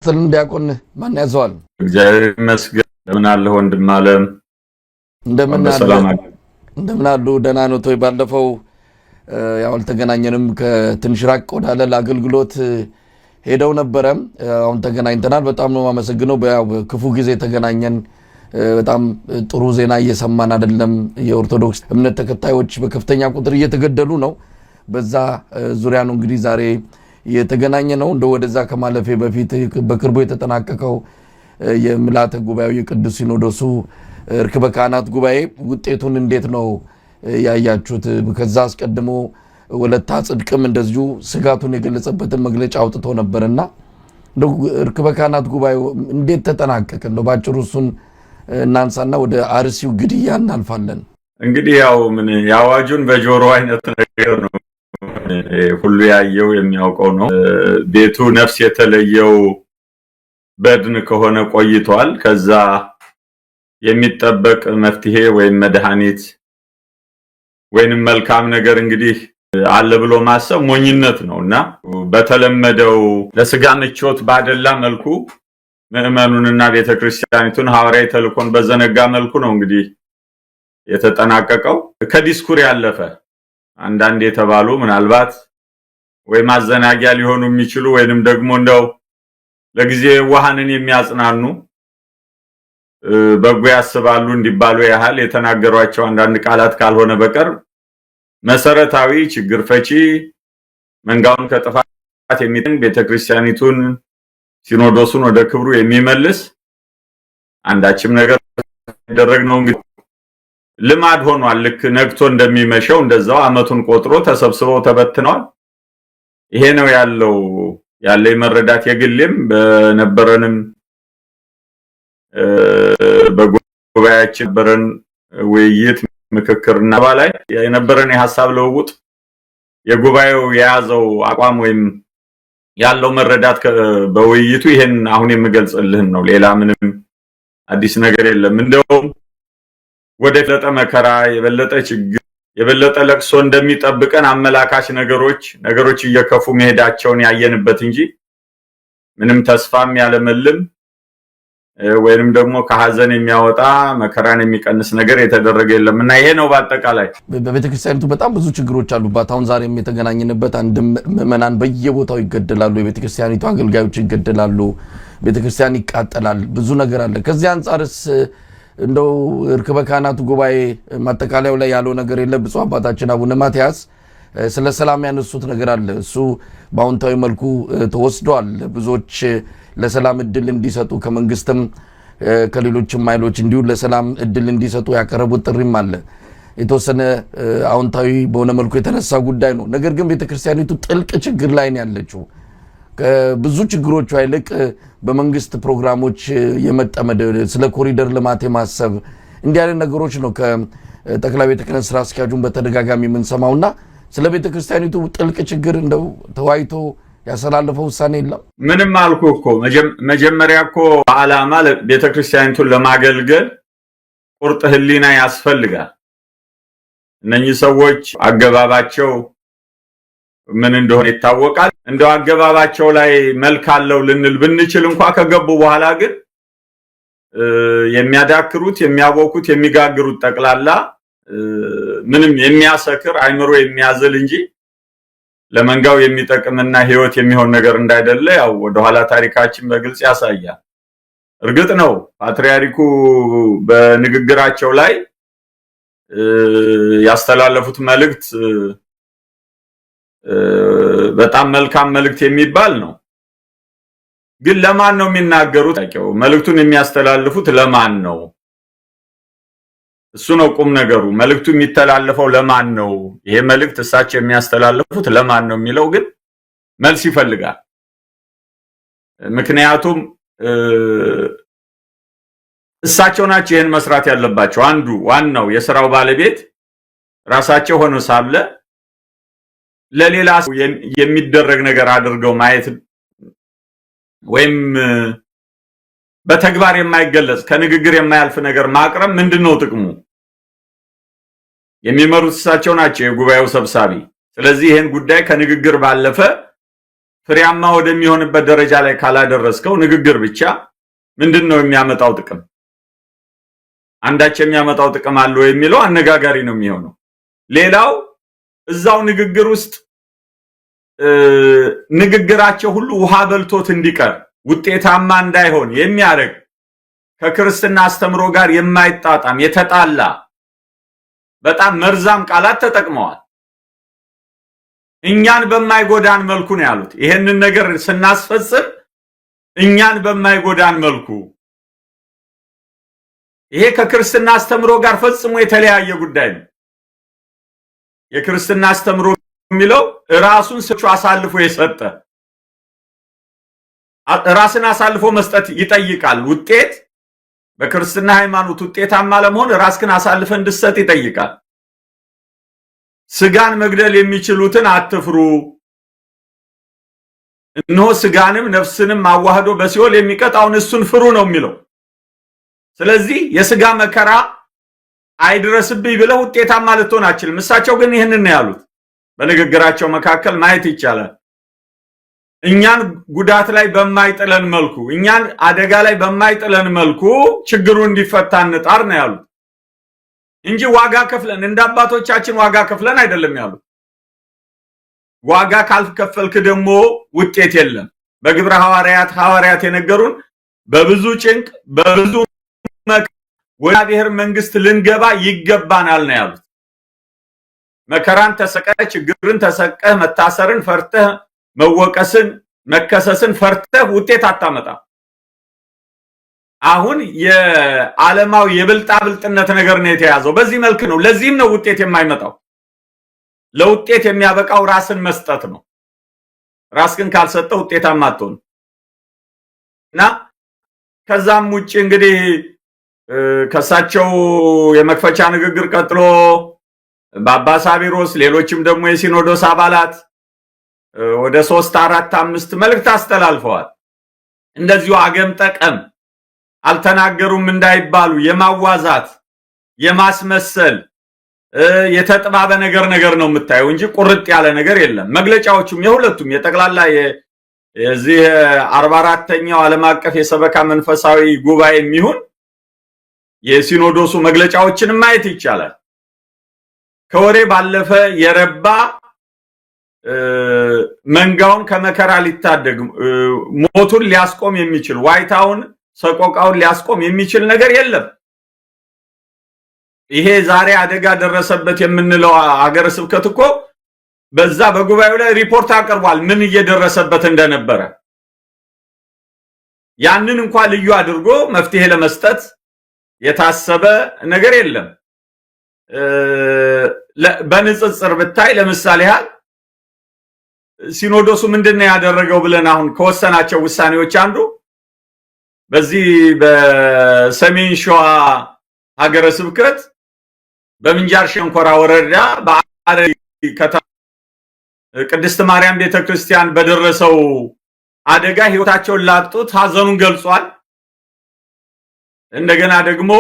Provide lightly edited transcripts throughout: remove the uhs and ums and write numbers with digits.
እንዲያቆን ማን ያዘዋል? እግዚአብሔር ይመስገን። እንደምን አለ ወንድም አለም? እንደምን አሉ? ደህና ነው ተይ? ባለፈው ያው አልተገናኘንም። ከትንሽ ራቅ ወዳለ ለአገልግሎት ሄደው ነበረ። አሁን ተገናኝተናል። በጣም ነው ማመሰግነው። በክፉ ጊዜ ተገናኘን። በጣም ጥሩ ዜና እየሰማን አይደለም። የኦርቶዶክስ እምነት ተከታዮች በከፍተኛ ቁጥር እየተገደሉ ነው። በዛ ዙሪያ ነው እንግዲህ ዛሬ የተገናኘ ነው። እንደ ወደዛ ከማለፌ በፊት በቅርቡ የተጠናቀቀው የምልዓተ ጉባኤው የቅዱስ ሲኖዶሱ ርክበ ካህናት ጉባኤ ውጤቱን እንዴት ነው ያያችሁት? ከዛ አስቀድሞ ወለታ ጽድቅም እንደዚሁ ስጋቱን የገለጸበትን መግለጫ አውጥቶ ነበርና እንደው ርክበ ካህናት ጉባኤው እንዴት ተጠናቀቀ? እንደው ባጭሩ እሱን እናንሳና ወደ አርሲው ግድያ እናልፋለን። እንግዲህ ያው ምን ያዋጁን በጆሮ አይነት ነገር ነው ሁሉ ያየው የሚያውቀው ነው። ቤቱ ነፍስ የተለየው በድን ከሆነ ቆይቷል። ከዛ የሚጠበቅ መፍትሄ ወይም መድኃኒት ወይም መልካም ነገር እንግዲህ አለ ብሎ ማሰብ ሞኝነት ነውና በተለመደው ለስጋ ምቾት ባደላ መልኩ ምእመኑንና ቤተክርስቲያኒቱን ሐዋርያዊ ተልእኮን በዘነጋ መልኩ ነው እንግዲህ የተጠናቀቀው። ከዲስኩር ያለፈ አንዳንድ የተባሉ ምናልባት ወይ ማዘናጊያ ሊሆኑ የሚችሉ ወይንም ደግሞ እንደው ለጊዜ ዋሃንን የሚያጽናኑ በጎ ያስባሉ እንዲባሉ ያህል የተናገሯቸው አንዳንድ ቃላት ካልሆነ በቀር መሰረታዊ ችግር ፈቺ መንጋውን ከጥፋት የሚጥን ቤተክርስቲያኒቱን ሲኖዶሱን ወደ ክብሩ የሚመልስ አንዳችም ነገር ያደረግ ነው። እንግዲህ ልማድ ሆኗል። ልክ ነግቶ እንደሚመሸው እንደዛው አመቱን ቆጥሮ ተሰብስበው ተበትነዋል። ይሄ ነው ያለው መረዳት። የግሌም በነበረንም በጉባኤያችን በረን ውይይት ምክክርና ባላይ የነበረን የሐሳብ ለውጥ የጉባኤው የያዘው አቋም ወይም ያለው መረዳት በውይይቱ ይሄን አሁን የምገልጽልህን ነው። ሌላ ምንም አዲስ ነገር የለም። እንደውም ወደ ፈለጠ መከራ የበለጠ ችግር የበለጠ ለቅሶ እንደሚጠብቀን አመላካች ነገሮች እየከፉ መሄዳቸውን ያየንበት እንጂ ምንም ተስፋም ያለመልም ወይንም ደግሞ ከሐዘን የሚያወጣ መከራን የሚቀንስ ነገር የተደረገ የለምና ይሄ ነው በአጠቃላይ። በቤተክርስቲያኒቱ በጣም ብዙ ችግሮች አሉባት። አሁን ዛሬም የተገናኘንበት አንድ ምዕመናን በየቦታው ይገደላሉ፣ የቤተክርስቲያኒቱ አገልጋዮች ይገደላሉ፣ ቤተክርስቲያን ይቃጠላል፣ ብዙ ነገር አለ። ከዚህ አንፃርስ እንደው ርክበ ካህናቱ ጉባኤ ማጠቃለያው ላይ ያለው ነገር የለም? ብፁዕ አባታችን አቡነ ማትያስ ስለ ሰላም ያነሱት ነገር አለ። እሱ በአዎንታዊ መልኩ ተወስዷል። ብዙዎች ለሰላም እድል እንዲሰጡ ከመንግስትም ከሌሎችም ኃይሎች እንዲሁ ለሰላም እድል እንዲሰጡ ያቀረቡት ጥሪም አለ። የተወሰነ አዎንታዊ በሆነ መልኩ የተነሳ ጉዳይ ነው። ነገር ግን ቤተክርስቲያኒቱ ጥልቅ ችግር ላይ ነው ያለችው። ብዙ ችግሮቿ ይልቅ በመንግስት ፕሮግራሞች የመጠመድ ስለ ኮሪደር ልማት የማሰብ እንዲህ አይነት ነገሮች ነው ከጠቅላይ ቤተ ክህነት ስራ አስኪያጁን በተደጋጋሚ የምንሰማውና ስለ ቤተክርስቲያኒቱ ጥልቅ ችግር እንደው ተዋይቶ ያሰላለፈው ውሳኔ የለም? ምንም አልኩ እኮ መጀመሪያ እኮ ዓላማ ቤተክርስቲያኒቱን ለማገልገል ቁርጥ ህሊና ያስፈልጋል። እነኚህ ሰዎች አገባባቸው ምን እንደሆነ ይታወቃል። እንደው አገባባቸው ላይ መልክ አለው ልንል ብንችል እንኳን ከገቡ በኋላ ግን የሚያዳክሩት የሚያቦኩት የሚጋግሩት ጠቅላላ ምንም የሚያሰክር አይምሮ የሚያዝል እንጂ ለመንጋው የሚጠቅምና ህይወት የሚሆን ነገር እንዳይደለ ያው ወደ ኋላ ታሪካችን በግልጽ ያሳያል። እርግጥ ነው ፓትርያርኩ በንግግራቸው ላይ ያስተላለፉት መልእክት በጣም መልካም መልእክት የሚባል ነው። ግን ለማን ነው የሚናገሩት? መልእክቱን የሚያስተላልፉት ለማን ነው? እሱ ነው ቁም ነገሩ። መልእክቱ የሚተላለፈው ለማን ነው? ይሄ መልእክት እሳቸው የሚያስተላልፉት ለማን ነው የሚለው ግን መልስ ይፈልጋል። ምክንያቱም እሳቸው ናቸው ይሄን መስራት ያለባቸው። አንዱ ዋናው የሥራው ባለቤት ራሳቸው ሆነው ሳለ ለሌላ የሚደረግ ነገር አድርገው ማየት ወይም በተግባር የማይገለጽ ከንግግር የማያልፍ ነገር ማቅረብ ምንድነው ጥቅሙ? የሚመሩት እሳቸው ናቸው፣ የጉባኤው ሰብሳቢ። ስለዚህ ይሄን ጉዳይ ከንግግር ባለፈ ፍሬያማ ወደሚሆንበት ደረጃ ላይ ካላደረስከው ንግግር ብቻ ምንድነው የሚያመጣው ጥቅም? አንዳች የሚያመጣው ጥቅም አለው የሚለው አነጋጋሪ ነው የሚሆነው። ሌላው እዛው ንግግር ውስጥ ንግግራቸው ሁሉ ውሃ በልቶት እንዲቀር ውጤታማ እንዳይሆን የሚያደርግ ከክርስትና አስተምሮ ጋር የማይጣጣም የተጣላ በጣም መርዛም ቃላት ተጠቅመዋል። እኛን በማይጎዳን መልኩ ነው ያሉት። ይሄንን ነገር ስናስፈጽም እኛን በማይጎዳን መልኩ፣ ይሄ ከክርስትና አስተምሮ ጋር ፈጽሞ የተለያየ ጉዳይ ነው። የክርስትና አስተምሮ የሚለው ራሱን ሰጪ አሳልፎ የሰጠ ራስን አሳልፎ መስጠት ይጠይቃል። ውጤት በክርስትና ሃይማኖት ውጤታማ ለመሆን ራስን አሳልፈ እንድትሰጥ ይጠይቃል። ስጋን መግደል የሚችሉትን አትፍሩ፣ እነሆ ስጋንም ነፍስንም አዋህዶ በሲኦል የሚቀጣውን እሱን ፍሩ ነው የሚለው። ስለዚህ የስጋ መከራ አይድረስብኝ ብለው ውጤታማ ልትሆን አትችልም። እሳቸው ግን ይህንን ነው ያሉት። በንግግራቸው መካከል ማየት ይቻላል። እኛን ጉዳት ላይ በማይጥለን መልኩ፣ እኛን አደጋ ላይ በማይጥለን መልኩ ችግሩ እንዲፈታ እንጣር ነው ያሉት እንጂ ዋጋ ከፍለን እንደ አባቶቻችን ዋጋ ከፍለን አይደለም ያሉት። ዋጋ ካልከፈልክ ደግሞ ውጤት የለም። በግብረ ሐዋርያት የነገሩን በብዙ ጭንቅ በብዙ ወደ እግዚአብሔር መንግስት ልንገባ ይገባናል ነው ያሉት። መከራን ተሰቀህ ችግርን ተሰቀህ መታሰርን ፈርተህ መወቀስን መከሰስን ፈርተህ ውጤት አታመጣም። አሁን የዓለማዊ የብልጣብልጥነት ነገር ነው የተያዘው። በዚህ መልክ ነው። ለዚህም ነው ውጤት የማይመጣው። ለውጤት የሚያበቃው ራስን መስጠት ነው። ራስን ካልሰጠ ውጤታማ አትሆንም። እና ከዛም ውጪ እንግዲህ ከሳቸው የመክፈቻ ንግግር ቀጥሎ በአባ ሳቢሮስ ሌሎችም ደግሞ የሲኖዶስ አባላት ወደ 3 4 5 መልእክት አስተላልፈዋል። እንደዚሁ አገም ጠቀም አልተናገሩም እንዳይባሉ የማዋዛት የማስመሰል የተጥባበ ነገር ነው የምታየው እንጂ ቁርጥ ያለ ነገር የለም። መግለጫዎቹም የሁለቱም የጠቅላላ የዚህ 44ኛው ዓለም አቀፍ የሰበካ መንፈሳዊ ጉባኤ የሚሆን የሲኖዶሱ መግለጫዎችን ማየት ይቻላል። ከወሬ ባለፈ የረባ መንጋውን ከመከራ ሊታደግ ሞቱን ሊያስቆም የሚችል ዋይታውን ሰቆቃውን ሊያስቆም የሚችል ነገር የለም። ይሄ ዛሬ አደጋ ደረሰበት የምንለው ሀገረ ስብከት እኮ በዛ በጉባኤው ላይ ሪፖርት አቅርቧል ምን እየደረሰበት እንደነበረ። ያንን እንኳን ልዩ አድርጎ መፍትሄ ለመስጠት የታሰበ ነገር የለም። በንጽጽር ብታይ ለምሳሌ ያህል ሲኖዶሱ ምንድነው ያደረገው ብለን አሁን ከወሰናቸው ውሳኔዎች አንዱ በዚህ በሰሜን ሸዋ ሀገረ ስብከት በምንጃር ሸንኮራ ወረዳ በአረሪ ከተማ ቅድስት ማርያም ቤተክርስቲያን በደረሰው አደጋ ህይወታቸውን ላጡት ሀዘኑን ገልጿል። እንደገና ደግሞ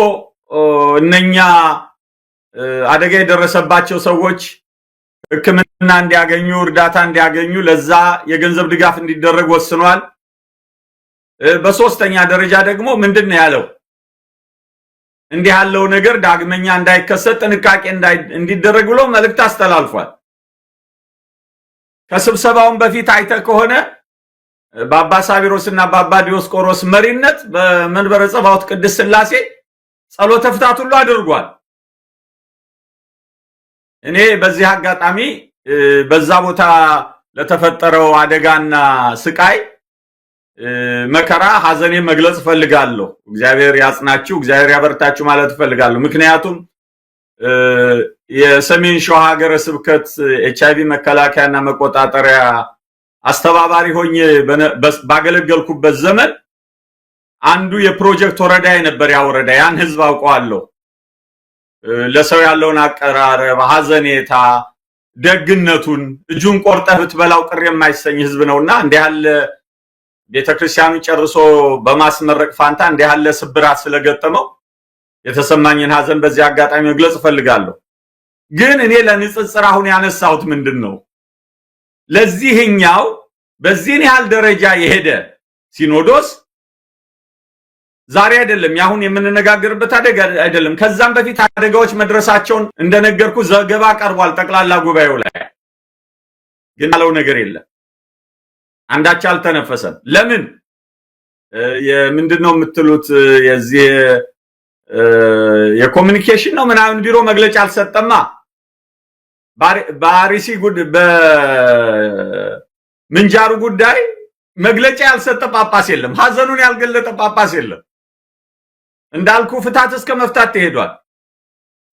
እነኛ አደጋ የደረሰባቸው ሰዎች ሕክምና እንዲያገኙ እርዳታ እንዲያገኙ ለዛ የገንዘብ ድጋፍ እንዲደረግ ወስኗል። በሶስተኛ ደረጃ ደግሞ ምንድነው ያለው? እንዲህ ያለው ነገር ዳግመኛ እንዳይከሰት ጥንቃቄ እንዲደረግ ብሎ መልእክት አስተላልፏል። ከስብሰባውን በፊት አይተ ከሆነ በአባ ሳቢሮስና በአባ ዲዮስቆሮስ መሪነት በመንበረ ጸባዖት ቅድስት ሥላሴ ጸሎተ ፍታት ሁሉ አድርጓል። እኔ በዚህ አጋጣሚ በዛ ቦታ ለተፈጠረው አደጋና ስቃይ መከራ ሐዘኔ መግለጽ ፈልጋለሁ። እግዚአብሔር ያጽናችሁ፣ እግዚአብሔር ያበርታችሁ ማለት ፈልጋለሁ። ምክንያቱም የሰሜን ሸዋ ሀገረ ስብከት ኤችአይቪ መከላከያና መቆጣጠሪያ አስተባባሪ ሆኜ ባገለገልኩበት ዘመን አንዱ የፕሮጀክት ወረዳ የነበር ያ ወረዳ ያን ህዝብ አውቀዋለሁ። ለሰው ያለውን አቀራረብ፣ ሐዘኔታ፣ ደግነቱን እጁን ቆርጠህ ብትበላው ቅር የማይሰኝ ህዝብ ነውና እንዲህ ያለ ቤተክርስቲያኑ ጨርሶ በማስመረቅ ፋንታ እንዲህ ያለ ስብራት ስለገጠመው የተሰማኝን ሐዘን በዚህ አጋጣሚ መግለጽ ፈልጋለሁ። ግን እኔ ለንጽጽር አሁን ያነሳሁት ምንድነው ለዚህኛው በዚህን ያህል ደረጃ የሄደ ሲኖዶስ ዛሬ አይደለም ያሁን የምንነጋገርበት አደጋ አይደለም። ከዛም በፊት አደጋዎች መድረሳቸውን እንደነገርኩ ዘገባ ቀርቧል ጠቅላላ ጉባኤው ላይ። ግን ያለው ነገር የለም። አንዳች አልተነፈሰም። ለምን የምንድነው የምትሉት የዚህ የኮሙኒኬሽን ነው ምናምን ቢሮ መግለጫ አልሰጠማ። በአርሲ በምንጃሩ ጉዳይ መግለጫ ያልሰጠ ጳጳስ የለም። ሐዘኑን ያልገለጠ ጳጳስ የለም። እንዳልኩ ፍታት እስከ መፍታት ተሄዷል።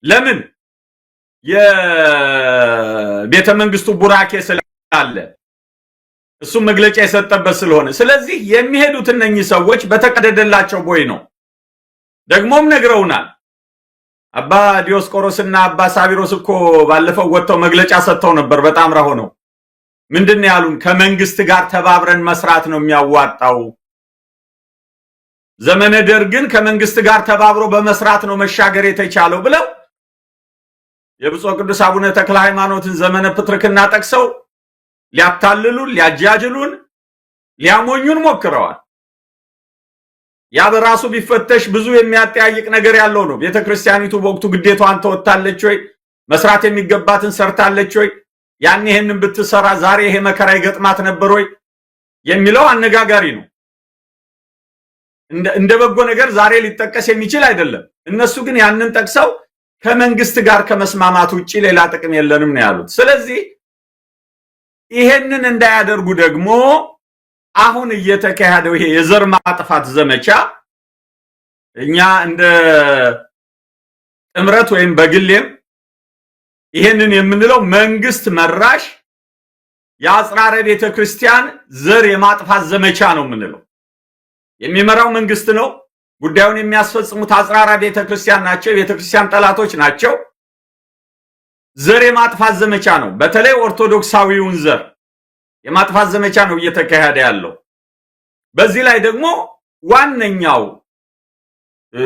ለምን የቤተ መንግስቱ ቡራኬ ስላለ እሱ መግለጫ የሰጠበት ስለሆነ። ስለዚህ የሚሄዱት እነኚህ ሰዎች በተቀደደላቸው ቦይ ነው። ደግሞም ነግረውናል። አባ ዲዮስቆሮስና አባ ሳቢሮስ እኮ ባለፈው ወጥተው መግለጫ ሰጥተው ነበር። በጣም ራሆ ነው ምንድነው ያሉን? ከመንግስት ጋር ተባብረን መስራት ነው የሚያዋጣው። ዘመነ ደርግን ከመንግስት ጋር ተባብሮ በመስራት ነው መሻገር የተቻለው ብለው የብፁዕ ቅዱስ አቡነ ተክለ ሃይማኖትን ዘመነ ፕትርክና ጠቅሰው ሊያታልሉን፣ ሊያጃጅሉን፣ ሊያሞኙን ሞክረዋል። ያ በራሱ ቢፈተሽ ብዙ የሚያጠያይቅ ነገር ያለው ነው። ቤተክርስቲያኒቱ በወቅቱ ግዴታዋን ተወጣለች ወይ? መስራት የሚገባትን ሰርታለች ወይ? ያን ይሄንን ብትሰራ ዛሬ ይሄ መከራ ይገጥማት ነበር ወይ የሚለው አነጋጋሪ ነው። እንደ በጎ ነገር ዛሬ ሊጠቀስ የሚችል አይደለም። እነሱ ግን ያንን ጠቅሰው ከመንግስት ጋር ከመስማማት ውጪ ሌላ ጥቅም የለንም ነው ያሉት። ስለዚህ ይሄንን እንዳያደርጉ ደግሞ አሁን እየተካሄደው ይሄ የዘር ማጥፋት ዘመቻ እኛ እንደ ጥምረት ወይም በግሌም ይሄንን የምንለው መንግስት መራሽ የአጽራረ ቤተክርስቲያን ዘር የማጥፋት ዘመቻ ነው የምንለው። የሚመራው መንግስት ነው። ጉዳዩን የሚያስፈጽሙት አጽራራ ቤተክርስቲያን ናቸው። የቤተክርስቲያን ጠላቶች ናቸው። ዘር የማጥፋት ዘመቻ ነው። በተለይ ኦርቶዶክሳዊውን ዘር የማጥፋት ዘመቻ ነው እየተካሄደ ያለው። በዚህ ላይ ደግሞ ዋነኛው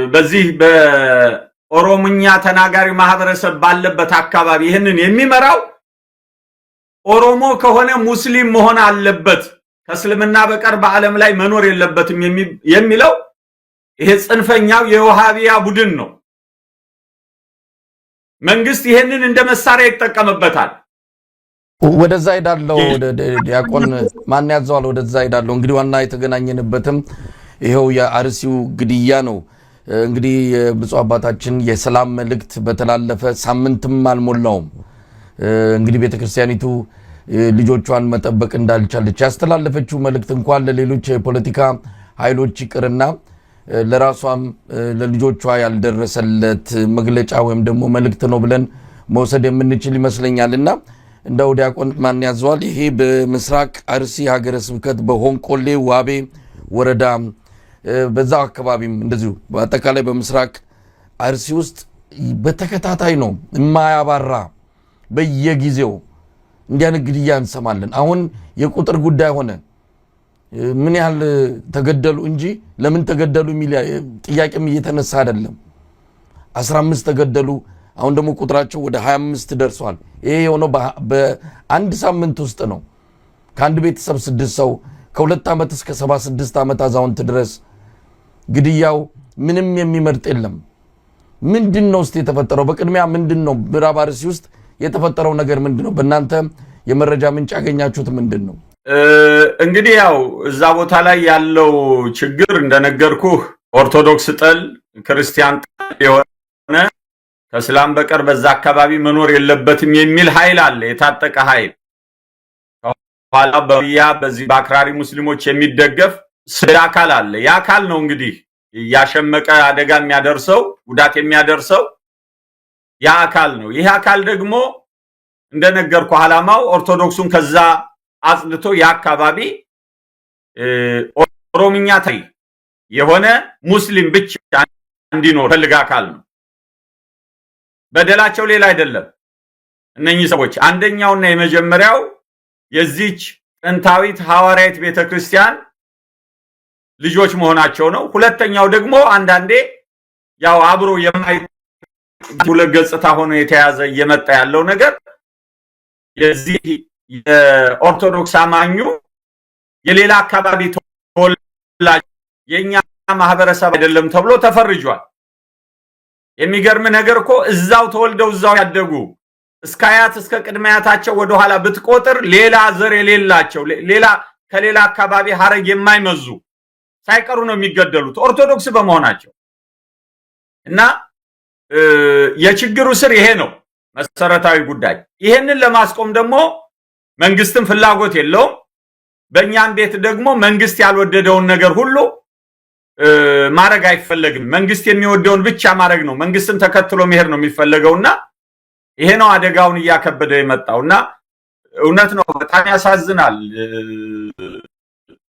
በዚህ በኦሮሞኛ ተናጋሪ ማህበረሰብ ባለበት አካባቢ ይህንን የሚመራው ኦሮሞ ከሆነ ሙስሊም መሆን አለበት፣ ከእስልምና በቀር በዓለም ላይ መኖር የለበትም የሚለው ይሄ ጽንፈኛው የወሃቢያ ቡድን ነው። መንግስት ይሄንን እንደ መሳሪያ ይጠቀምበታል። ወደዛ ሄዳለው ዲያቆን ማን ያዘዋል? ወደዛ ሄዳለው። እንግዲህ ዋና የተገናኘንበትም ይሄው የአርሲው ግድያ ነው። እንግዲህ ብፁዕ አባታችን የሰላም መልእክት በተላለፈ ሳምንትም አልሞላውም። እንግዲህ ቤተክርስቲያኒቱ ልጆቿን መጠበቅ እንዳልቻለች ያስተላለፈችው መልእክት እንኳን ለሌሎች የፖለቲካ ኃይሎች ይቅርና ለራሷም ለልጆቿ ያልደረሰለት መግለጫ ወይም ደግሞ መልእክት ነው ብለን መውሰድ የምንችል ይመስለኛልና እንደው ዲያቆን ማን ያዘዋል? ይሄ በምስራቅ አርሲ ሀገረ ስብከት በሆንቆሌ ዋቤ ወረዳ በዛ አካባቢም እንደዚሁ በአጠቃላይ በምስራቅ አርሲ ውስጥ በተከታታይ ነው የማያባራ በየጊዜው እንዲያን ግድያ እንሰማለን። አሁን የቁጥር ጉዳይ ሆነ። ምን ያህል ተገደሉ እንጂ ለምን ተገደሉ የሚል ጥያቄም እየተነሳ አይደለም። 15 ተገደሉ። አሁን ደግሞ ቁጥራቸው ወደ 25 ደርሷል። ይሄ የሆነው በአንድ ሳምንት ውስጥ ነው። ከአንድ ቤተሰብ 6 ሰው ከ2 ዓመት እስከ 76 ዓመት አዛውንት ድረስ ግድያው ምንም የሚመርጥ የለም። ምንድነው እስቲ የተፈጠረው? በቅድሚያ ምንድነው ምዕራብ አርሲ ውስጥ የተፈጠረው ነገር ምንድነው? በእናንተ የመረጃ ምንጭ ያገኛችሁት ምንድነው? እንግዲህ ያው እዛ ቦታ ላይ ያለው ችግር እንደነገርኩህ ኦርቶዶክስ ጠል ክርስቲያን ጠል የሆነ ከእስላም በቀር በዛ አካባቢ መኖር የለበትም የሚል ኃይል አለ፣ የታጠቀ ኃይል ኋላ በዚህ በአክራሪ ሙስሊሞች የሚደገፍ ስለ አካል አለ። ያ አካል ነው እንግዲህ ያሸመቀ አደጋ የሚያደርሰው ጉዳት የሚያደርሰው ያ አካል ነው። ይህ አካል ደግሞ እንደነገርኩ ዓላማው ኦርቶዶክሱን ከዛ አጽድቶ ያ አካባቢ ኦሮምኛ ታይ የሆነ ሙስሊም ብቻ እንዲኖር ፈልጋ አካል ነው። በደላቸው ሌላ አይደለም። እነኚህ ሰዎች አንደኛውና የመጀመሪያው የዚች ጥንታዊት ሐዋርያዊት ቤተክርስቲያን ልጆች መሆናቸው ነው። ሁለተኛው ደግሞ አንዳንዴ ያው አብሮ ሁለት ገጽታ ሆኖ የተያዘ እየመጣ ያለው ነገር የዚህ የኦርቶዶክስ አማኙ የሌላ አካባቢ ተወላጅ የኛ ማህበረሰብ አይደለም ተብሎ ተፈርጇል። የሚገርም ነገር እኮ እዛው ተወልደው እዛው ያደጉ እስከ አያት እስከ ቅድሚያታቸው ወደ ኋላ ብትቆጥር ሌላ ዘር የሌላቸው ሌላ ከሌላ አካባቢ ሐረግ የማይመዙ ሳይቀሩ ነው የሚገደሉት ኦርቶዶክስ በመሆናቸው። እና የችግሩ ስር ይሄ ነው መሰረታዊ ጉዳይ። ይሄንን ለማስቆም ደግሞ መንግስትም ፍላጎት የለውም። በእኛም ቤት ደግሞ መንግስት ያልወደደውን ነገር ሁሉ ማድረግ አይፈለግም። መንግስት የሚወደውን ብቻ ማድረግ ነው። መንግስትን ተከትሎ መሄድ ነው የሚፈለገውና ይሄ ነው አደጋውን እያከበደ የመጣውና እውነት ነው በጣም ያሳዝናል።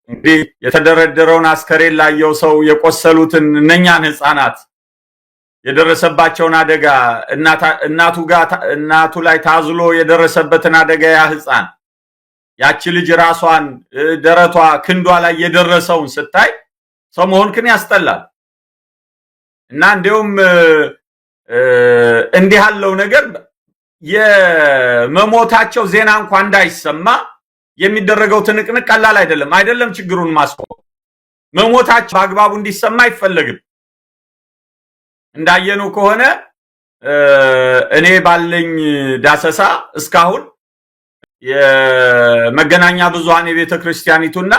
እንግዲህ የተደረደረውን አስከሬን ላየው ሰው የቆሰሉትን እነኛን ህፃናት የደረሰባቸውን አደጋ እናቱ ላይ ታዝሎ የደረሰበትን አደጋ ያ ህፃን ያቺ ልጅ ራሷን ደረቷ ክንዷ ላይ የደረሰውን ስታይ ሰው መሆንክን ያስጠላል። እና እንደውም እንዲህ ያለው ነገር የመሞታቸው ዜና እንኳን እንዳይሰማ የሚደረገው ትንቅንቅ ቀላል አይደለም ችግሩን ማስቆም መሞታቸው በአግባቡ እንዲሰማ አይፈለግም። እንዳየነው ከሆነ እኔ ባለኝ ዳሰሳ እስካሁን የመገናኛ ብዙሃን የቤተ ክርስቲያኒቱና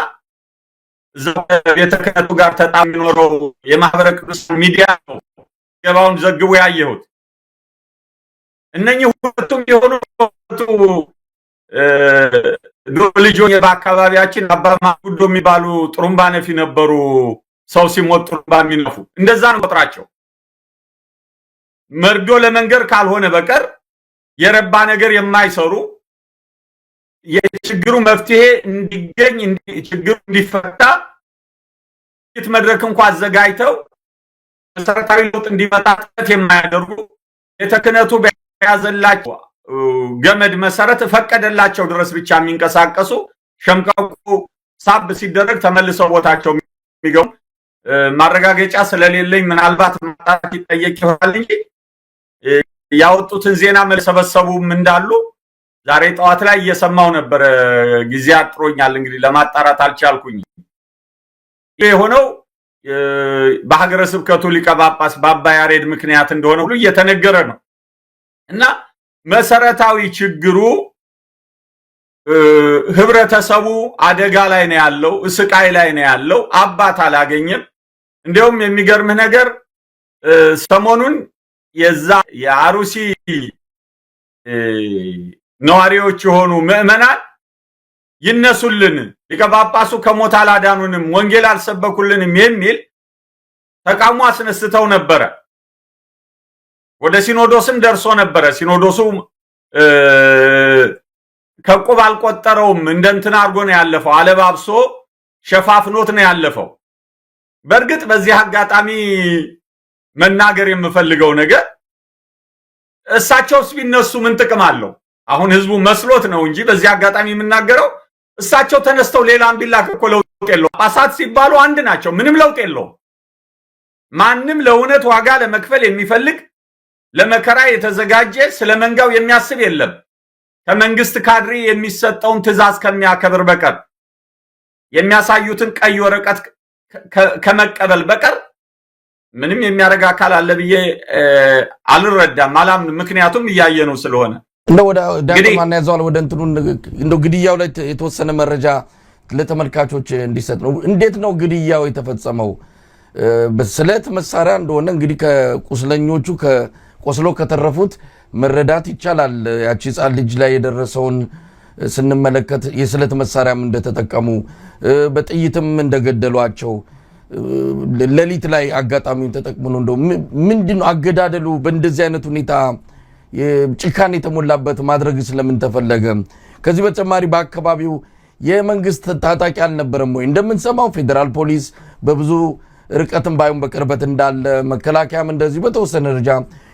ቤተ ክህነቱ ጋር ተጣምሮ የሚኖረው የማህበረ ቅዱሳን ሚዲያ ነው ገባውን ዘግቦ ያየሁት። እነኚህ ሁለቱም የሆኑ ልጆች በአካባቢያችን አባማ ጉዶ የሚባሉ ጥሩምባ ነፊ ነበሩ። ሰው ሲሞት ጥሩምባ የሚነፉ እንደዛ ነው ቁጥራቸው። መርዶ ለመንገር ካልሆነ በቀር የረባ ነገር የማይሰሩ የችግሩ መፍትሄ እንዲገኝ ችግሩ እንዲፈታ መድረክ እንኳን አዘጋጅተው መሰረታዊ ለውጥ እንዲመጣ ጥረት የማያደርጉ የተክነቱ በያዘላቸው ገመድ መሰረት ፈቀደላቸው ድረስ ብቻ የሚንቀሳቀሱ ሸምቀቁ ሳብ ሲደረግ ተመልሰው ቦታቸው የሚገቡ ማረጋገጫ ስለሌለኝ ምናልባት ማጣራት ይጠየቅ ይሆናል እንጂ ያወጡትን ዜና መልሰበሰቡም እንዳሉ ዛሬ ጠዋት ላይ እየሰማው ነበር። ጊዜ አጥሮኛል እንግዲህ ለማጣራት አልቻልኩኝ። የሆነው በሀገረ ስብከቱ ሊቀ ጳጳስ በአባ ያሬድ ምክንያት እንደሆነ ሁሉ እየተነገረ ነው። እና መሰረታዊ ችግሩ ህብረተሰቡ አደጋ ላይ ነው ያለው፣ ስቃይ ላይ ነው ያለው። አባት አላገኘም። እንደውም የሚገርምህ ነገር ሰሞኑን የዛ የአሩሲ ነዋሪዎች የሆኑ ምዕመናን ይነሱልን ሊቀ ጳጳሱ ከሞት አላዳኑንም፣ ወንጌል አልሰበኩልንም የሚል ተቃውሞ አስነስተው ነበረ። ወደ ሲኖዶስም ደርሶ ነበረ። ሲኖዶሱ ከቁብ አልቆጠረውም፣ እንደንትና አርጎ ነው ያለፈው፣ አለባብሶ ሸፋፍኖት ነው ያለፈው። በእርግጥ በዚህ አጋጣሚ መናገር የምፈልገው ነገር እሳቸውስ ቢነሱ ምን ጥቅም አለው? አሁን ህዝቡ መስሎት ነው እንጂ በዚህ አጋጣሚ የምናገረው እሳቸው ተነስተው ሌላም ቢላክ እኮ ለውጥ የለውም። ጳጳሳት ሲባሉ አንድ ናቸው፣ ምንም ለውጥ የለውም። ማንም ለእውነት ዋጋ ለመክፈል የሚፈልግ ለመከራ የተዘጋጀ ስለመንጋው የሚያስብ የለም ከመንግስት ካድሬ የሚሰጠውን ትዕዛዝ ከሚያከብር በቀር የሚያሳዩትን ቀይ ወረቀት ከመቀበል በቀር ምንም የሚያረጋ አካል አለ ብዬ አልረዳም አላምን። ምክንያቱም እያየነው ስለሆነ እንደው ወደ ዳግማና ያዘዋል ወደ እንትኑ እንደው ግድያው ላይ የተወሰነ መረጃ ለተመልካቾች እንዲሰጥ ነው። እንዴት ነው ግድያው የተፈጸመው? በስለት መሳሪያ እንደሆነ እንግዲህ ከቁስለኞቹ ቆስሎ ከተረፉት መረዳት ይቻላል። ያቺ ህፃን ልጅ ላይ የደረሰውን ስንመለከት የስለት መሳሪያም እንደተጠቀሙ በጥይትም እንደገደሏቸው ሌሊት ላይ አጋጣሚውን ተጠቅሞ ነው። እንደው ምንድነው አገዳደሉ? በእንደዚህ አይነት ሁኔታ ጭካኔ የተሞላበት ማድረግ ስለምን ተፈለገ? ከዚህ በተጨማሪ በአካባቢው የመንግስት ታጣቂ አልነበረም ወይ? እንደምንሰማው ፌደራል ፖሊስ በብዙ ርቀትም ባይሆን በቅርበት እንዳለ፣ መከላከያም እንደዚህ በተወሰነ ደረጃ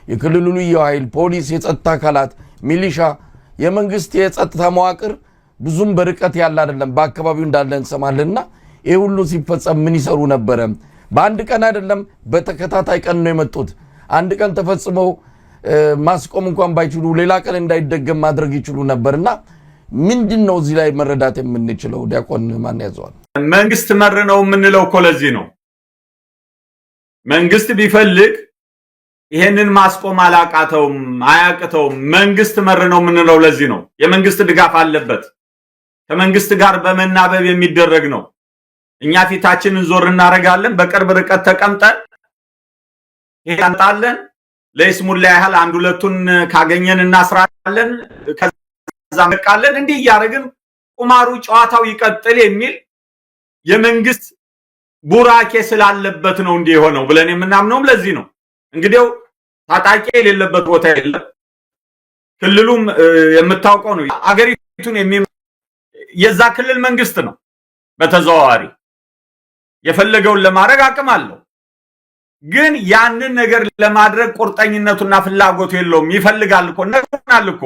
የክልሉ ልዩ ኃይል፣ ፖሊስ፣ የጸጥታ አካላት፣ ሚሊሻ፣ የመንግስት የጸጥታ መዋቅር ብዙም በርቀት ያለ አይደለም፣ በአካባቢው እንዳለ እንሰማለንና ይሄ ሁሉ ሲፈጸም ምን ይሰሩ ነበረ? በአንድ ቀን አይደለም በተከታታይ ቀን ነው የመጡት። አንድ ቀን ተፈጽመው ማስቆም እንኳን ባይችሉ ሌላ ቀን እንዳይደገም ማድረግ ይችሉ ነበርና ምንድነው እዚህ ላይ መረዳት የምንችለው? ዲያቆን ማን ያዘዋል? መንግስት መር ነው የምንለው እኮ ለዚህ ነው። መንግስት ቢፈልግ ይሄንን ማስቆም አላቃተውም አያቅተውም። መንግስት መር ነው የምንለው ለዚህ ነው። የመንግስት ድጋፍ አለበት። ከመንግስት ጋር በመናበብ የሚደረግ ነው። እኛ ፊታችንን ዞር እናረጋለን። በቅርብ ርቀት ተቀምጠን ይያንጣለን። ለይስሙላ ያህል አንድ ሁለቱን ካገኘን እናስራለን። ከዛ መቃለን። እንዲህ ያረግን ቁማሩ ጨዋታው ይቀጥል የሚል የመንግስት ቡራኬ ስላለበት ነው እንዲህ ሆነው ብለን የምናምነውም ለዚህ ነው። እንግዲህ ታጣቂ የሌለበት ቦታ የለም። ክልሉም የምታውቀው ነው። አገሪቱን የዛ ክልል መንግስት ነው። በተዘዋዋሪ የፈለገውን ለማድረግ አቅም አለው። ግን ያንን ነገር ለማድረግ ቁርጠኝነቱና ፍላጎቱ የለውም። ይፈልጋል እኮ ነግሮናል እኮ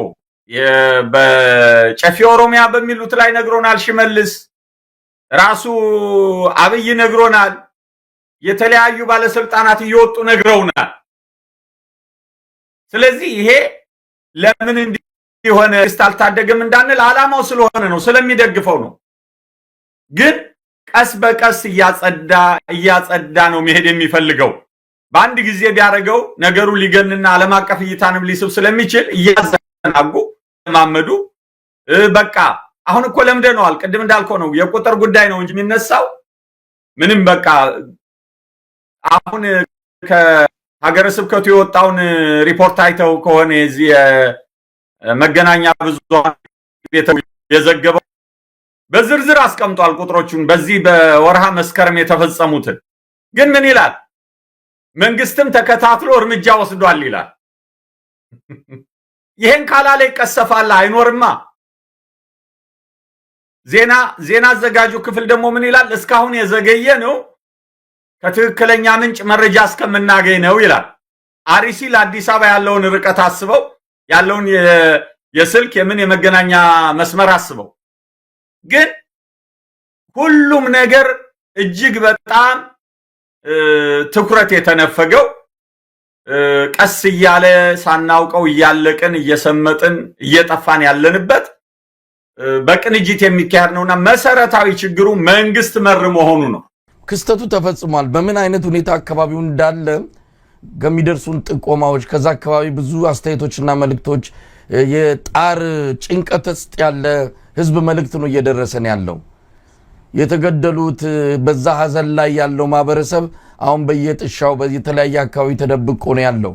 በጨፌ ኦሮሚያ በሚሉት ላይ ነግሮናል። ሽመልስ ራሱ አብይ ነግሮናል። የተለያዩ ባለስልጣናት እየወጡ ነግረውናል። ስለዚህ ይሄ ለምን እንዲሆነ ስታልታደገም እንዳንል አላማው ስለሆነ ነው፣ ስለሚደግፈው ነው። ግን ቀስ በቀስ እያጸዳ ነው መሄድ የሚፈልገው። በአንድ ጊዜ ቢያደርገው ነገሩ ሊገንና ዓለም አቀፍ እይታንም ሊስብ ስለሚችል እያዘናጉ ማመዱ በቃ አሁን እኮ ለምደነዋል። ቅድም እንዳልከው ነው የቁጥር ጉዳይ ነው እንጂ የሚነሳው ምንም በቃ አሁን ከሀገረ ስብከቱ የወጣውን ሪፖርት አይተው ከሆነ እዚህ መገናኛ ብዙሃን የዘገበው በዝርዝር አስቀምጧል ቁጥሮቹን በዚህ በወርሃ መስከረም የተፈጸሙትን። ግን ምን ይላል? መንግስትም ተከታትሎ እርምጃ ወስዷል ይላል። ይሄን ካላለ ይቀሰፋል አይኖርማ። ዜና አዘጋጁ ክፍል ደግሞ ምን ይላል? እስካሁን የዘገየ ነው ከትክክለኛ ምንጭ መረጃ እስከምናገኝ ነው ይላል። አርሲ ለአዲስ አበባ ያለውን ርቀት አስበው፣ ያለውን የስልክ የመገናኛ መስመር አስበው። ግን ሁሉም ነገር እጅግ በጣም ትኩረት የተነፈገው ቀስ እያለ ሳናውቀው እያለቅን እየሰመጥን እየጠፋን ያለንበት በቅንጅት የሚካሄድ ነውና መሰረታዊ ችግሩ መንግስት መር መሆኑ ነው። ክስተቱ ተፈጽሟል። በምን አይነት ሁኔታ አካባቢው እንዳለ ከሚደርሱን ጥቆማዎች፣ ከዛ አካባቢ ብዙ አስተያየቶችና መልእክቶች፣ የጣር ጭንቀት ውስጥ ያለ ህዝብ መልእክት ነው እየደረሰን ያለው። የተገደሉት በዛ ሀዘን ላይ ያለው ማህበረሰብ አሁን በየጥሻው በየተለያየ አካባቢ ተደብቆ ነው ያለው።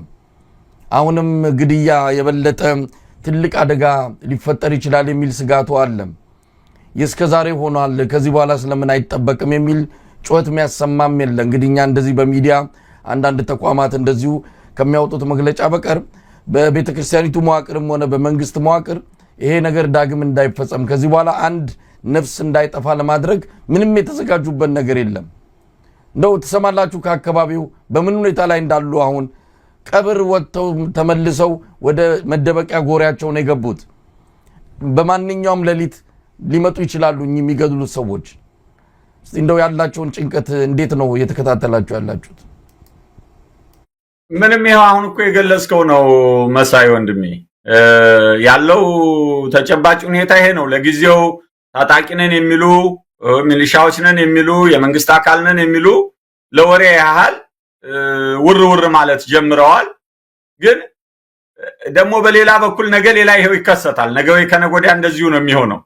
አሁንም ግድያ የበለጠ ትልቅ አደጋ ሊፈጠር ይችላል የሚል ስጋቱ አለ። የስከዛሬ ሆኗል ከዚህ በኋላ ስለምን አይጠበቅም የሚል ጩኸት የሚያሰማም የለ። እንግዲህ እኛ እንደዚህ በሚዲያ አንዳንድ ተቋማት እንደዚሁ ከሚያወጡት መግለጫ በቀር በቤተክርስቲያኒቱ መዋቅርም ሆነ በመንግስት መዋቅር ይሄ ነገር ዳግም እንዳይፈጸም ከዚህ በኋላ አንድ ነፍስ እንዳይጠፋ ለማድረግ ምንም የተዘጋጁበት ነገር የለም። እንደው ተሰማላችሁ ከአካባቢው በምን ሁኔታ ላይ እንዳሉ። አሁን ቀብር ወጥተው ተመልሰው ወደ መደበቂያ ጎሪያቸው ነው የገቡት። በማንኛውም ሌሊት ሊመጡ ይችላሉ የሚገድሉት ሰዎች። እንደው ያላቸውን ጭንቀት እንዴት ነው እየተከታተላችሁ ያላችሁት? ምንም ይሄው አሁን እኮ የገለጽከው ነው መሳይ ወንድሜ። ያለው ተጨባጭ ሁኔታ ይሄ ነው። ለጊዜው ታጣቂ ነን የሚሉ ሚሊሻዎች ነን የሚሉ የመንግስት አካል ነን የሚሉ ለወሬ ያህል ውር ማለት ጀምረዋል። ግን ደግሞ በሌላ በኩል ነገ ሌላ ይሄው ይከሰታል። ነገ ወይ ከነገ ወዲያ እንደዚሁ ነው የሚሆነው።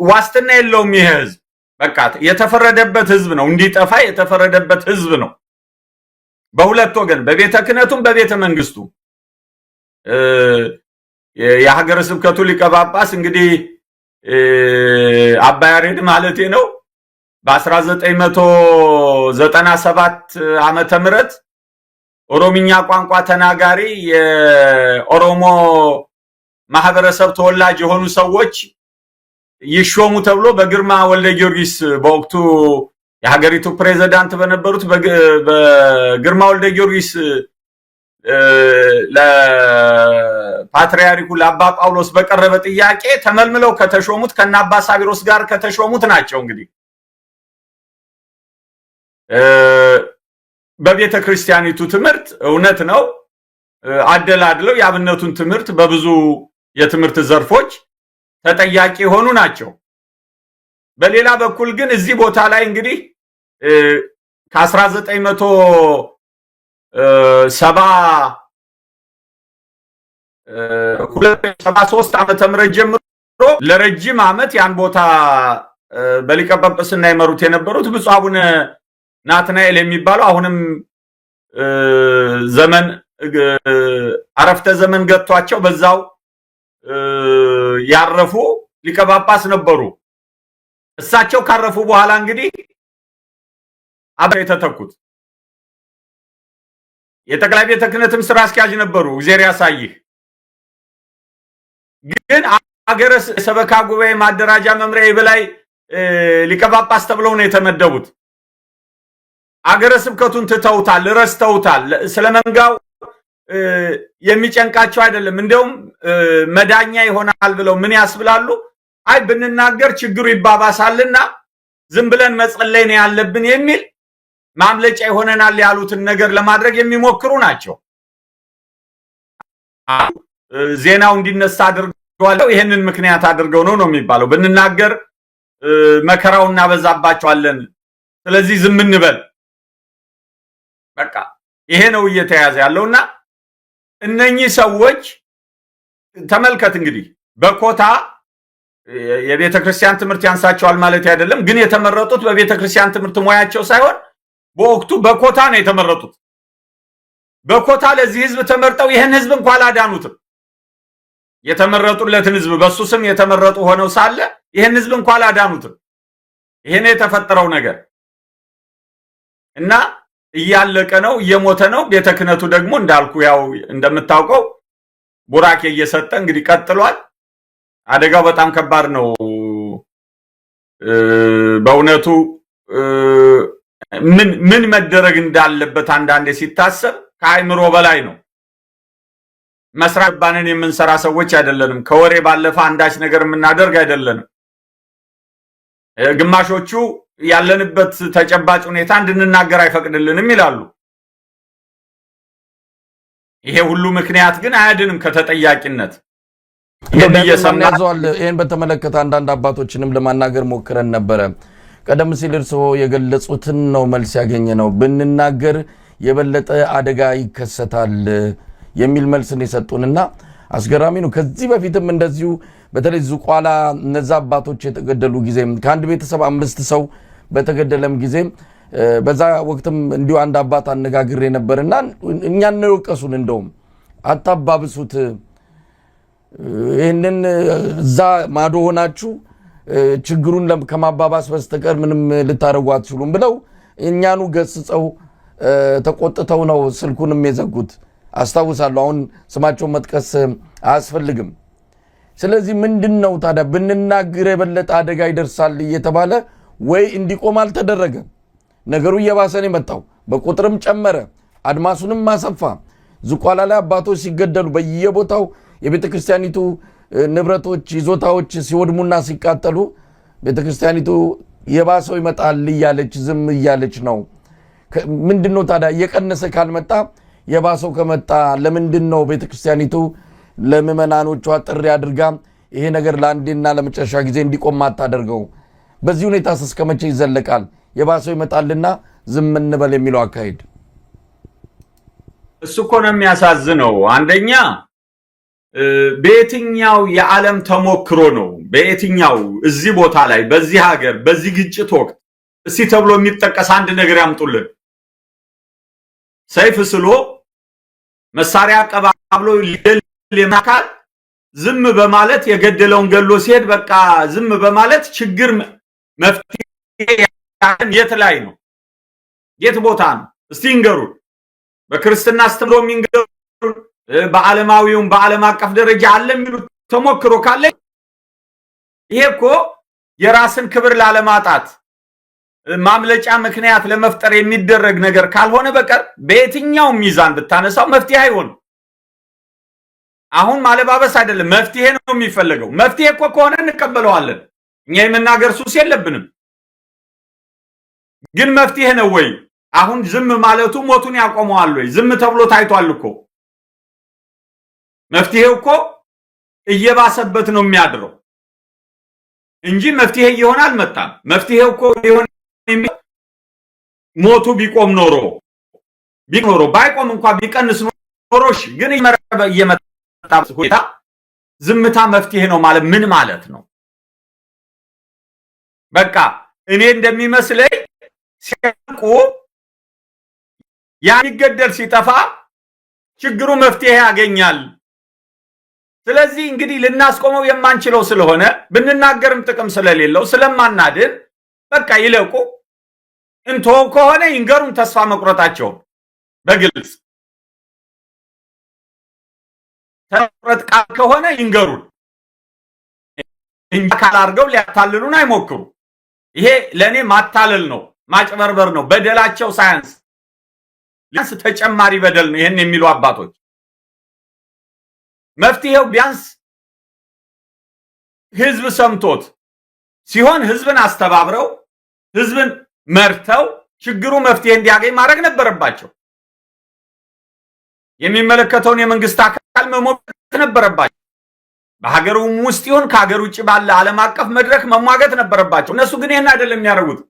ዋስትና የለውም ይሄ ህዝብ። በቃ የተፈረደበት ህዝብ ነው፣ እንዲጠፋ የተፈረደበት ህዝብ ነው። በሁለት ወገን በቤተ ክህነቱም በቤተ መንግስቱ የሀገረ ስብከቱ ሊቀ ጳጳስ እንግዲህ አባ ያሬድ ማለቴ ነው በ1997 ዓመተ ምህረት ኦሮምኛ ቋንቋ ተናጋሪ የኦሮሞ ማህበረሰብ ተወላጅ የሆኑ ሰዎች ይሾሙ ተብሎ በግርማ ወልደ ጊዮርጊስ በወቅቱ የሀገሪቱ ፕሬዝዳንት በነበሩት በግርማ ወልደ ጊዮርጊስ ለፓትርያርኩ ለአባ ጳውሎስ በቀረበ ጥያቄ ተመልምለው ከተሾሙት ከናባ ሳቢሮስ ጋር ከተሾሙት ናቸው። እንግዲህ በቤተ ክርስቲያኒቱ ትምህርት እውነት ነው አደላድለው የአብነቱን ትምህርት በብዙ የትምህርት ዘርፎች ተጠያቂ የሆኑ ናቸው። በሌላ በኩል ግን እዚህ ቦታ ላይ እንግዲህ ከ1973 ዓመተ ምህረት ጀምሮ ለረጅም ዓመት ያን ቦታ በሊቀ ጳጳስና የመሩት የነበሩት ብፁዕ አቡነ ናትናኤል የሚባለው አሁንም ዘመን አረፍተ ዘመን ገጥቷቸው በዛው ያረፉ ሊቀ ጳጳስ ነበሩ። እሳቸው ካረፉ በኋላ እንግዲህ አብረው የተተኩት የጠቅላይ ቤተ ክህነትም ስራ አስኪያጅ ነበሩ። እግዚአብሔር ያሳይህ። ግን አገረ ሰበካ ጉባኤ ማደራጃ መምሪያ የበላይ ሊቀ ጳጳስ ተብለው ነው የተመደቡት። አገረ ስብከቱን ትተውታል፣ ረስተውታል። ስለመንጋው የሚጨንቃቸው አይደለም። እንደውም መዳኛ ይሆናል ብለው ምን ያስብላሉ? አይ ብንናገር ችግሩ ይባባሳልና ዝም ብለን መጸለይ ነው ያለብን የሚል ማምለጫ ይሆነናል ያሉትን ነገር ለማድረግ የሚሞክሩ ናቸው። ዜናው እንዲነሳ አድርገዋል። ይሄንን ምክንያት አድርገው ነው የሚባለው። ብንናገር መከራው እናበዛባቸዋለን፣ ስለዚህ ዝም እንበል። በቃ ይሄ ነው እየተያዘ ያለውና እነኚህ ሰዎች ተመልከት እንግዲህ በኮታ የቤተ ክርስቲያን ትምህርት ያንሳቸዋል ማለት አይደለም፣ ግን የተመረጡት በቤተ ክርስቲያን ትምህርት ሙያቸው ሳይሆን በወቅቱ በኮታ ነው የተመረጡት። በኮታ ለዚህ ህዝብ ተመርጠው ይህን ህዝብ እንኳን አላዳኑትም። የተመረጡለትን ህዝብ በሱ ስም የተመረጡ ሆነው ሳለ ይህን ህዝብ እንኳን አላዳኑትም። ይሄ ነው የተፈጠረው ነገር እና እያለቀ ነው፣ እየሞተ ነው። ቤተ ክህነቱ ደግሞ እንዳልኩ ያው እንደምታውቀው ቡራኬ እየሰጠ እንግዲህ ቀጥሏል። አደጋው በጣም ከባድ ነው በእውነቱ። ምን መደረግ እንዳለበት አንዳንዴ ሲታሰብ ከአይምሮ በላይ ነው። መስራት ባንን የምንሰራ ሰዎች አይደለንም። ከወሬ ባለፈ አንዳች ነገር የምናደርግ አይደለንም። ግማሾቹ ያለንበት ተጨባጭ ሁኔታ እንድንናገር አይፈቅድልንም ይላሉ። ይሄ ሁሉ ምክንያት ግን አያድንም ከተጠያቂነት። ይህን በተመለከተ አንዳንድ አባቶችንም ለማናገር ሞክረን ነበረ። ቀደም ሲል እርስዎ የገለጹትን ነው መልስ ያገኘ ነው። ብንናገር የበለጠ አደጋ ይከሰታል የሚል መልስን የሰጡንና አስገራሚ ነው። ከዚህ በፊትም እንደዚሁ በተለይ ዝቋላ እነዛ አባቶች የተገደሉ ጊዜ ከአንድ ቤተሰብ 5 ሰው በተገደለም ጊዜ በዛ ወቅትም እንዲሁ አንድ አባት አነጋግሬ ነበርና እኛን ነው የወቀሱን። እንደውም አታባብሱት፣ ይህንን እዛ ማዶ ሆናችሁ ችግሩን ከማባባስ በስተቀር ምንም ልታደርጉ አትችሉም ብለው እኛኑ ገስጸው ተቆጥተው ነው ስልኩንም የዘጉት። አስታውሳለሁ። አሁን ስማቸውን መጥቀስ አያስፈልግም። ስለዚህ ምንድነው ታዲያ ብንናገር የበለጠ አደጋ ይደርሳል እየተባለ ወይ እንዲቆም አልተደረገ። ነገሩ እየባሰን የመጣው በቁጥርም ጨመረ፣ አድማሱንም ማሰፋ። ዝቋላ ላይ አባቶች ሲገደሉ በየቦታው የቤተክርስቲያኒቱ ንብረቶች ይዞታዎች ሲወድሙና ሲቃጠሉ ቤተክርስቲያኒቱ የባሰው ይመጣል እያለች ዝም እያለች ነው። ምንድነው ታዲያ እየቀነሰ ካልመጣ የባሰው ከመጣ ለምንድነው ቤተክርስቲያኒቱ ለምእመናኖቿ ጥሪ አድርጋ ይሄ ነገር ለአንዴና ለመጨረሻ ጊዜ እንዲቆም አታደርገው? በዚህ ሁኔታስ እስከ መቼ ይዘለቃል? የባሰው ይመጣልና ዝም እንበል የሚለው አካሄድ እሱ እኮ ነው የሚያሳዝነው። አንደኛ በየትኛው የዓለም ተሞክሮ ነው በየትኛው እዚህ ቦታ ላይ በዚህ ሀገር በዚህ ግጭት ወቅት እስቲ ተብሎ የሚጠቀስ አንድ ነገር ያምጡልን። ሰይፍ ስሎ መሳሪያ ቀባብሎ ሊገል የማካል ዝም በማለት የገደለውን ገሎ ሲሄድ በቃ ዝም በማለት ችግር መፍትሄ የት ላይ ነው? የት ቦታ ነው? እስቲ እንገሩ። በክርስትና አስተምሮ የሚንገሩ በዓለማዊውም በዓለም አቀፍ ደረጃ አለ የሚሉት ተሞክሮ ካለ ይሄ እኮ የራስን ክብር ላለማጣት ማምለጫ ምክንያት ለመፍጠር የሚደረግ ነገር ካልሆነ በቀር በየትኛው ሚዛን ብታነሳው መፍትሄ አይሆንም። አሁን ማለባበስ አይደለም፣ መፍትሄ ነው የሚፈልገው። መፍትሄ እኮ ከሆነ እንቀበለዋለን። እኛ የመናገር ሱስ የለብንም። ግን መፍትሄ ነው ወይ? አሁን ዝም ማለቱ ሞቱን ያቆመዋል ወይ? ዝም ተብሎ ታይቷል እኮ። መፍትሄው እኮ እየባሰበት ነው የሚያድረው። እንጂ መፍትሄ እየሆነ አልመጣም። መፍትሄው እኮ ሊሆን ሞቱ ቢቆም ኖሮ ባይቆም እንኳን ቢቀንስ ኖሮሽ ግን እየመጣ ሁኔታ ዝምታ መፍትሄ ነው ማለት ምን ማለት ነው? በቃ እኔ እንደሚመስለኝ ሲያልቁ ያ የሚገደል ሲጠፋ ችግሩ መፍትሄ ያገኛል። ስለዚህ እንግዲህ ልናስቆመው የማንችለው ስለሆነ ብንናገርም ጥቅም ስለሌለው ስለማናድን በቃ ይለቁ። እንቶ ከሆነ ይንገሩን ተስፋ መቁረጣቸው በግልጽ ተቆረጥ ቃል ከሆነ ይንገሩን እንጂ ካላርገው ሊያታልሉን አይሞክሩ። ይሄ ለኔ ማታለል ነው፣ ማጭበርበር ነው። በደላቸው ሳያንስ ሊያንስ ተጨማሪ በደል ነው ይሄን የሚሉ አባቶች። መፍትሄው ቢያንስ ህዝብ ሰምቶት ሲሆን ህዝብን አስተባብረው ህዝብን መርተው ችግሩ መፍትሄ እንዲያገኝ ማድረግ ነበረባቸው። የሚመለከተውን የመንግስት አካል መሞገት ነበረባቸው። በሀገሩም ውስጥ ይሁን ከሀገር ውጭ ባለ ዓለም አቀፍ መድረክ መሟገት ነበረባቸው። እነሱ ግን ይሄን አይደለም የሚያደርጉት።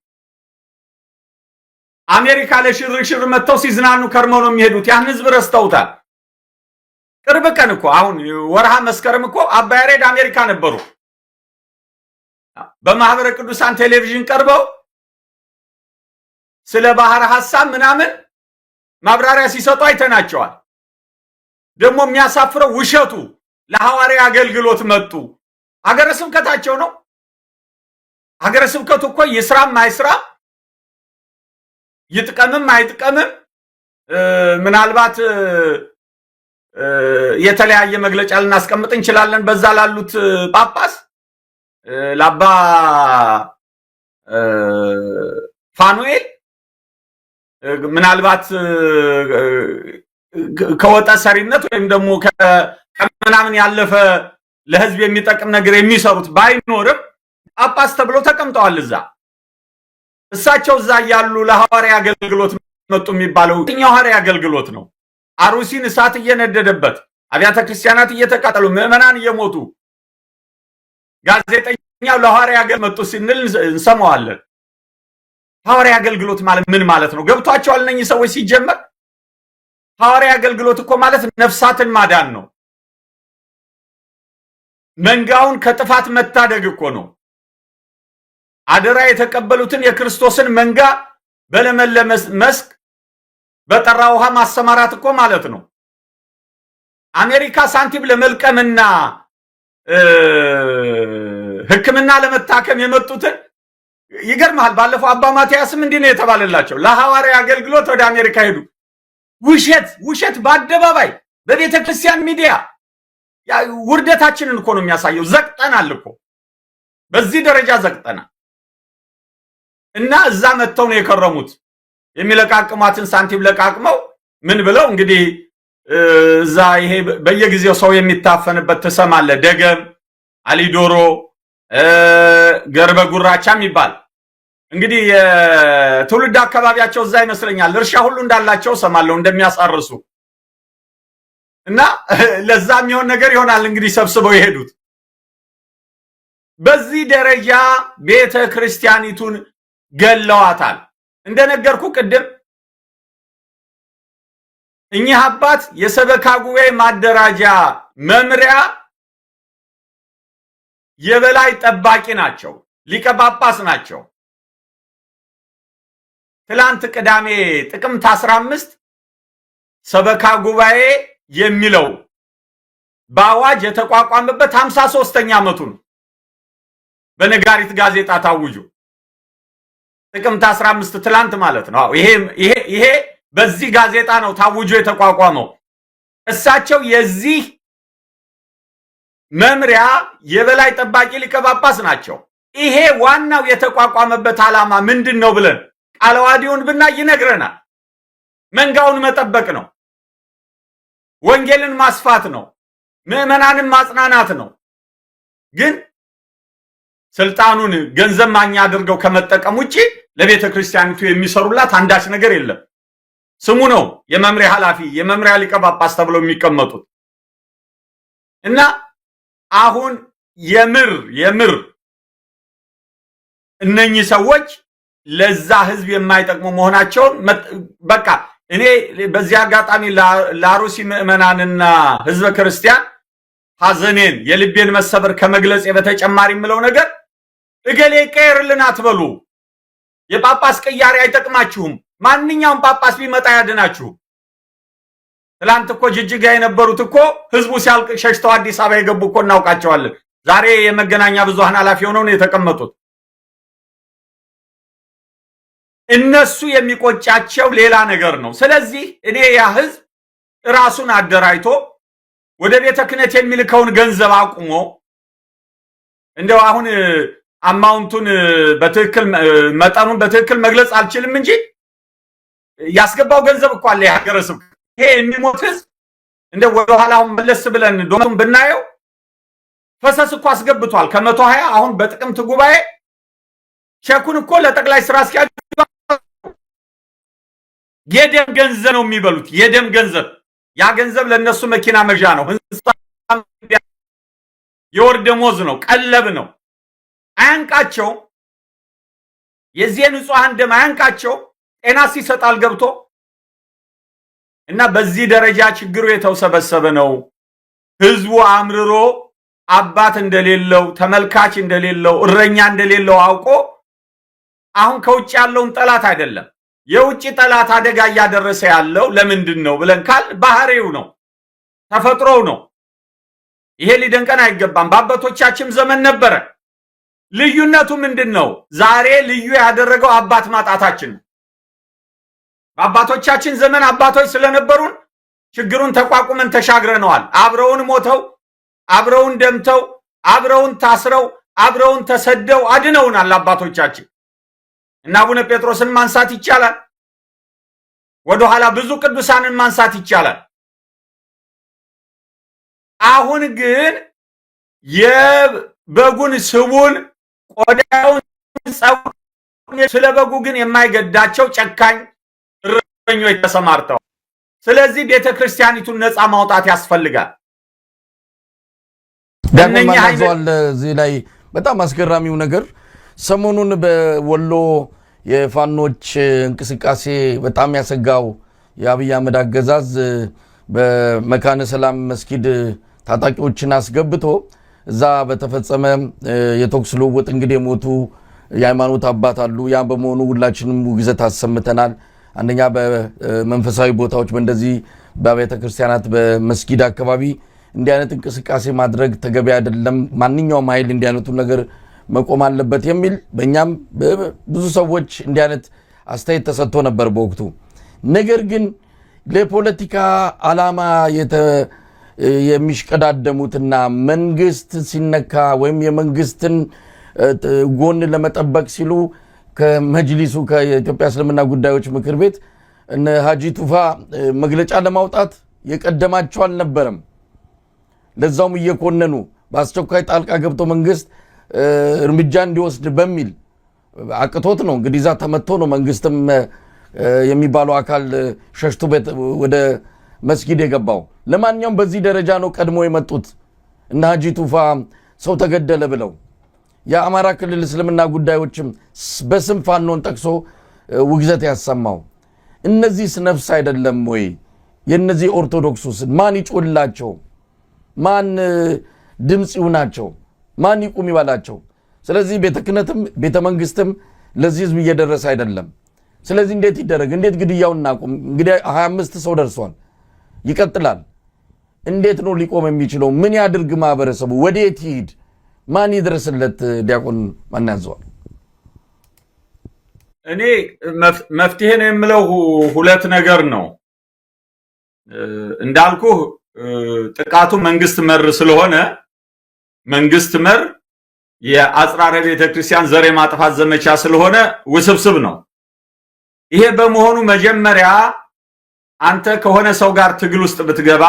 አሜሪካ ለሽርሽር መጥተው ሲዝናኑ ከርመው ነው የሚሄዱት። ያን ህዝብ ረስተውታል። ቅርብ ቀን እኮ አሁን ወርሃ መስከረም እኮ አባ ያሬድ አሜሪካ ነበሩ። በማህበረ ቅዱሳን ቴሌቪዥን ቀርበው ስለ ባህር ሐሳብ ምናምን ማብራሪያ ሲሰጡ አይተናቸዋል። ደግሞ የሚያሳፍረው ውሸቱ ለሐዋርያ አገልግሎት መጡ። ሀገረ ስብከታቸው ነው። ሀገረ ስብከቱ እኮ ይስራም አይስራም ይጥቀምም አይጥቀምም ምናልባት የተለያየ መግለጫ ልናስቀምጥ እንችላለን። በዛ ላሉት ጳጳስ ለአባ ፋኑኤል ምናልባት ከወጣ ሰሪነት ወይም ደግሞ ከምናምን ያለፈ ለህዝብ የሚጠቅም ነገር የሚሰሩት ባይኖርም ጳጳስ ተብለው ተቀምጠዋል እዛ። እሳቸው እዛ ያሉ ለሐዋርያ አገልግሎት መጡ የሚባለው የትኛው ሐዋርያ አገልግሎት ነው? አሩሲን እሳት እየነደደበት አብያተ ክርስቲያናት እየተቃጠሉ ምዕመናን እየሞቱ ጋዜጠኛው ለሐዋርያ አገልግሎት መጡ ሲንል እንሰማዋለን። ሐዋርያ አገልግሎት ማለት ምን ማለት ነው? ገብቷቸዋል እነኚህ ሰዎች ሲጀመር? ሐዋርያ አገልግሎት እኮ ማለት ነፍሳትን ማዳን ነው። መንጋውን ከጥፋት መታደግ እኮ ነው። አደራ የተቀበሉትን የክርስቶስን መንጋ በለመለመ መስክ በጠራ ውሃ ማሰማራት እኮ ማለት ነው። አሜሪካ ሳንቲም ለመልቀምና ሕክምና ለመታከም የመጡትን ይገርማል። ባለፈው አባ ማቲያስም እንዲህ ነው የተባለላቸው። ለሐዋርያ አገልግሎት ወደ አሜሪካ ሄዱ። ውሸት በአደባባይ በቤተ ክርስቲያን ሚዲያ ውርደታችንን እኮ ነው የሚያሳየው። ዘቅጠናል እኮ በዚህ ደረጃ ዘቅጠናል። እና እዛ መጥተው ነው የከረሙት። የሚለቃቅሟትን ሳንቲም ለቃቅመው ምን ብለው እንግዲህ እዛ ይሄ በየጊዜው ሰው የሚታፈንበት ትሰማለ። ደገም፣ አሊዶሮ፣ ገርበ ጉራቻም ይባል እንግዲህ የትውልድ አካባቢያቸው እዛ ይመስለኛል። እርሻ ሁሉ እንዳላቸው ሰማለው እንደሚያሳርሱ እና ለዛ የሚሆን ነገር ይሆናል እንግዲህ ሰብስበው የሄዱት። በዚህ ደረጃ ቤተ ክርስቲያኒቱን ገለዋታል። እንደነገርኩ ቅድም እኚህ አባት የሰበካ ጉባኤ ማደራጃ መምሪያ የበላይ ጠባቂ ናቸው፣ ሊቀ ጳጳስ ናቸው። ትላንት ቅዳሜ ጥቅምት 15 ሰበካ ጉባኤ የሚለው በአዋጅ የተቋቋመበት 53ኛ ዓመቱ ነው። በነጋሪት ጋዜጣ ታውጆ ጥቅምት 15 ትላንት ማለት ነው። ይሄ በዚህ ጋዜጣ ነው ታውጆ የተቋቋመው። እሳቸው የዚህ መምሪያ የበላይ ጠባቂ ሊቀ ጳጳስ ናቸው። ይሄ ዋናው የተቋቋመበት ዓላማ ምንድን ነው ብለን ቃለ ዓዋዲውን ብናይ ይነግረናል። መንጋውን መጠበቅ ነው። ወንጌልን ማስፋት ነው። ምዕመናንን ማጽናናት ነው። ግን ስልጣኑን ገንዘብ ማግኛ አድርገው ከመጠቀም ውጪ ለቤተ ክርስቲያኒቱ የሚሰሩላት አንዳች ነገር የለም። ስሙ ነው የመምሪያ ኃላፊ፣ የመምሪያ ሊቀ ጳጳስ ተብለው የሚቀመጡት እና አሁን የምር እነኚህ ሰዎች ለዛ ህዝብ የማይጠቅሙ መሆናቸውን በቃ እኔ በዚህ አጋጣሚ ለአሩሲ ምዕመናንና ህዝበ ክርስቲያን ሐዘኔን የልቤን መሰበር ከመግለጽ በተጨማሪ የምለው ነገር እገሌ ቀየርልን አትበሉ። የጳጳስ ቅያሬ አይጠቅማችሁም። ማንኛውም ጳጳስ ቢመጣ ያድናችሁ። ትላንት እኮ ጅጅጋ የነበሩት እኮ ህዝቡ ሲያልቅ ሸሽተው አዲስ አበባ የገቡ እኮ እናውቃቸዋለን። ዛሬ የመገናኛ ብዙሃን ኃላፊ ሆነው ነው የተቀመጡት። እነሱ የሚቆጫቸው ሌላ ነገር ነው። ስለዚህ እኔ ያ ህዝብ ራሱን አደራጅቶ ወደ ቤተ ክህነት የሚልከውን ገንዘብ አቁሞ እንደው አሁን አማውንቱን በትክክል መጠኑን በትክክል መግለጽ አልችልም እንጂ ያስገባው ገንዘብ እኮ አለ የሀገረ ስብከት። ይሄ የሚሞት ህዝብ እንደው ወደ ኋላው መለስ ብለን ዶክመንቱን ብናየው ፈሰስ እኮ አስገብቷል ከ120 አሁን በጥቅምት ጉባኤ ቼኩን እኮ ለጠቅላይ ስራ አስኪያጅ የደም ገንዘብ ነው የሚበሉት። የደም ገንዘብ ያ ገንዘብ ለነሱ መኪና መዣ ነው፣ የወር ደሞዝ ነው፣ ቀለብ ነው። አያንቃቸው። የዚህ ንጹሃን ደም አያንቃቸው። ጤና ሲሰጣል ገብቶ እና በዚህ ደረጃ ችግሩ የተውሰበሰበ ነው። ህዝቡ አምርሮ አባት እንደሌለው ተመልካች እንደሌለው እረኛ እንደሌለው አውቆ አሁን ከውጭ ያለውን ጠላት አይደለም የውጭ ጠላት አደጋ እያደረሰ ያለው ለምንድን ነው ብለን ካል ባህሪው ነው፣ ተፈጥሮው ነው። ይሄ ሊደንቀን አይገባም። በአባቶቻችን ዘመን ነበረ። ልዩነቱ ምንድነው? ዛሬ ልዩ ያደረገው አባት ማጣታችን ነው። በአባቶቻችን ዘመን አባቶች ስለነበሩን ችግሩን ተቋቁመን ተሻግረነዋል። አብረውን ሞተው፣ አብረውን ደምተው፣ አብረውን ታስረው፣ አብረውን ተሰደው አድነውናል አባቶቻችን። እና አቡነ ጴጥሮስን ማንሳት ይቻላል። ወደ ኋላ ብዙ ቅዱሳንን ማንሳት ይቻላል። አሁን ግን የበጉን ስቡን ቆዳውን ስለ በጉ ግን የማይገዳቸው ጨካኝ እረኞች ተሰማርተዋል። ስለዚህ ቤተክርስቲያኒቱን ነፃ ማውጣት ያስፈልጋል። እዚህ ላይ በጣም አስገራሚው ነገር ሰሞኑን በወሎ የፋኖች እንቅስቃሴ በጣም ያሰጋው የአብይ አህመድ አገዛዝ በመካነ ሰላም መስጊድ ታጣቂዎችን አስገብቶ እዛ በተፈጸመ የተኩስ ልውውጥ እንግዲህ የሞቱ የሃይማኖት አባት አሉ። ያ በመሆኑ ሁላችንም ውግዘት አሰምተናል። አንደኛ በመንፈሳዊ ቦታዎች በእንደዚህ በቤተ ክርስቲያናት በመስጊድ አካባቢ እንዲህ አይነት እንቅስቃሴ ማድረግ ተገቢ አይደለም። ማንኛውም ኃይል እንዲህ አይነቱ ነገር መቆም አለበት የሚል በእኛም ብዙ ሰዎች እንዲህ አይነት አስተያየት ተሰጥቶ ነበር በወቅቱ። ነገር ግን ለፖለቲካ ዓላማ የሚሽቀዳደሙትና መንግስት ሲነካ ወይም የመንግስትን ጎን ለመጠበቅ ሲሉ ከመጅሊሱ ከኢትዮጵያ እስልምና ጉዳዮች ምክር ቤት እነ ሀጂ ቱፋ መግለጫ ለማውጣት የቀደማቸው አልነበረም። ለዛውም እየኮነኑ በአስቸኳይ ጣልቃ ገብቶ መንግስት እርምጃ እንዲወስድ በሚል አቅቶት ነው እንግዲህ ዛ ተመቶ ነው መንግስትም የሚባለው አካል ሸሽቶ ወደ መስጊድ የገባው። ለማንኛውም በዚህ ደረጃ ነው ቀድሞ የመጡት እና ሀጂ ቱፋ ሰው ተገደለ ብለው የአማራ ክልል እስልምና ጉዳዮችም በስም ፋኖን ጠቅሶ ውግዘት ያሰማው። እነዚህስ ነፍስ አይደለም ወይ? የነዚህ ኦርቶዶክሱስ ማን ይጮላቸው? ማን ድምጽ ይሁናቸው? ማን ይቁም ይባላቸው? ስለዚህ ቤተ ክህነትም ቤተ መንግስትም ለዚህ ህዝብ እየደረሰ አይደለም። ስለዚህ እንዴት ይደረግ? እንዴት ግድያውን እናቁም? እንግዲህ 25 ሰው ደርሷል፣ ይቀጥላል። እንዴት ነው ሊቆም የሚችለው? ምን ያድርግ ማህበረሰቡ? ወዴት ይሄድ? ማን ይድረስለት? ዲያቆን ማን ያዘዋል? እኔ መፍትሄ ነው የምለው ሁለት ነገር ነው። እንዳልኩ ጥቃቱ መንግስት መር ስለሆነ መንግስት መር የአጽራረ ቤተክርስቲያን ዘር ማጥፋት ዘመቻ ስለሆነ ውስብስብ ነው። ይሄ በመሆኑ መጀመሪያ አንተ ከሆነ ሰው ጋር ትግል ውስጥ ብትገባ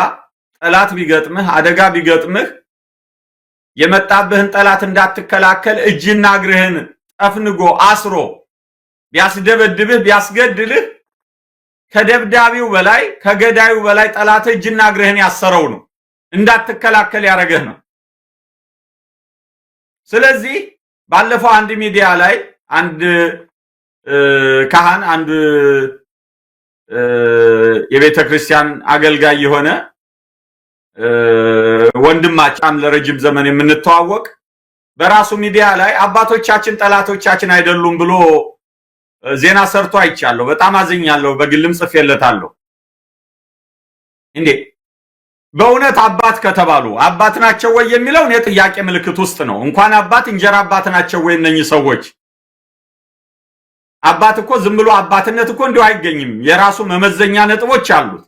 ጠላት ቢገጥምህ አደጋ ቢገጥምህ የመጣብህን ጠላት እንዳትከላከል እጅና እግርህን ጠፍንጎ አስሮ ቢያስደበድብህ ቢያስገድልህ ከደብዳቢው በላይ ከገዳዩ በላይ ጠላት እጅና እግርህን ያሰረው ነው፣ እንዳትከላከል ያረገህ ነው። ስለዚህ ባለፈው አንድ ሚዲያ ላይ አንድ ካህን አንድ የቤተ ክርስቲያን አገልጋይ የሆነ ወንድማችን ለረጅም ዘመን የምንተዋወቅ በራሱ ሚዲያ ላይ አባቶቻችን ጠላቶቻችን አይደሉም ብሎ ዜና ሰርቶ አይቻለሁ። በጣም አዝኛለሁ። በግልም ጽፌለታለሁ። እንዴ በእውነት አባት ከተባሉ አባት ናቸው ወይ የሚለው የጥያቄ ምልክት ውስጥ ነው። እንኳን አባት እንጀራ አባት ናቸው ወይ እነኚህ ሰዎች? አባት እኮ ዝም ብሎ አባትነት እኮ እንዲሁ አይገኝም። የራሱ መመዘኛ ነጥቦች አሉት፣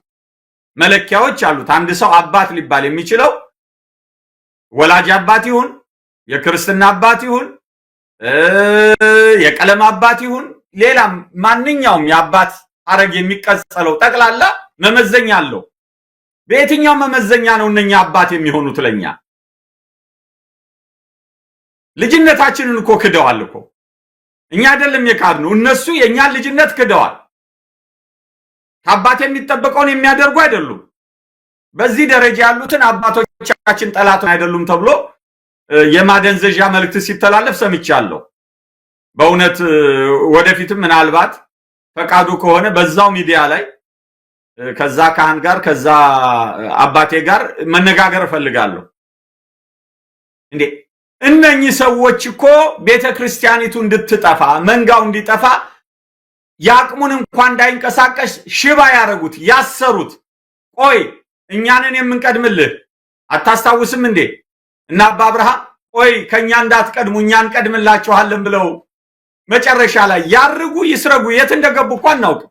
መለኪያዎች አሉት። አንድ ሰው አባት ሊባል የሚችለው ወላጅ አባት ይሁን፣ የክርስትና አባት ይሁን፣ የቀለም አባት ይሁን፣ ሌላም ማንኛውም የአባት ሐረግ የሚቀጸለው ጠቅላላ መመዘኛ አለው። በየትኛው መመዘኛ ነው እነኛ አባት የሚሆኑት? ለኛ ልጅነታችንን እኮ ክደዋል እኮ። እኛ አይደለም የካድነው፣ እነሱ የኛን ልጅነት ክደዋል። ከአባት የሚጠበቀውን የሚያደርጉ አይደሉም። በዚህ ደረጃ ያሉትን አባቶቻችን ጠላት አይደሉም ተብሎ የማደንዘዣ መልእክት ሲተላለፍ ሰምቻለሁ። በእውነት ወደፊትም ምናልባት ፈቃዱ ከሆነ በዛው ሚዲያ ላይ ከዛ ካህን ጋር ከዛ አባቴ ጋር መነጋገር እፈልጋለሁ። እንዴ እነኚህ ሰዎች እኮ ቤተክርስቲያኒቱ እንድትጠፋ መንጋው እንዲጠፋ ያቅሙን እንኳን እንዳይንቀሳቀስ ሽባ ያረጉት ያሰሩት። ቆይ እኛንን የምንቀድምልህ አታስታውስም እንዴ? እና አባ አብርሃም ቆይ ከኛ እንዳትቀድሙ እኛ እንቀድምላችኋለን ብለው መጨረሻ ላይ ያርጉ ይስረጉ የት እንደገቡ እኮ አናውቅም።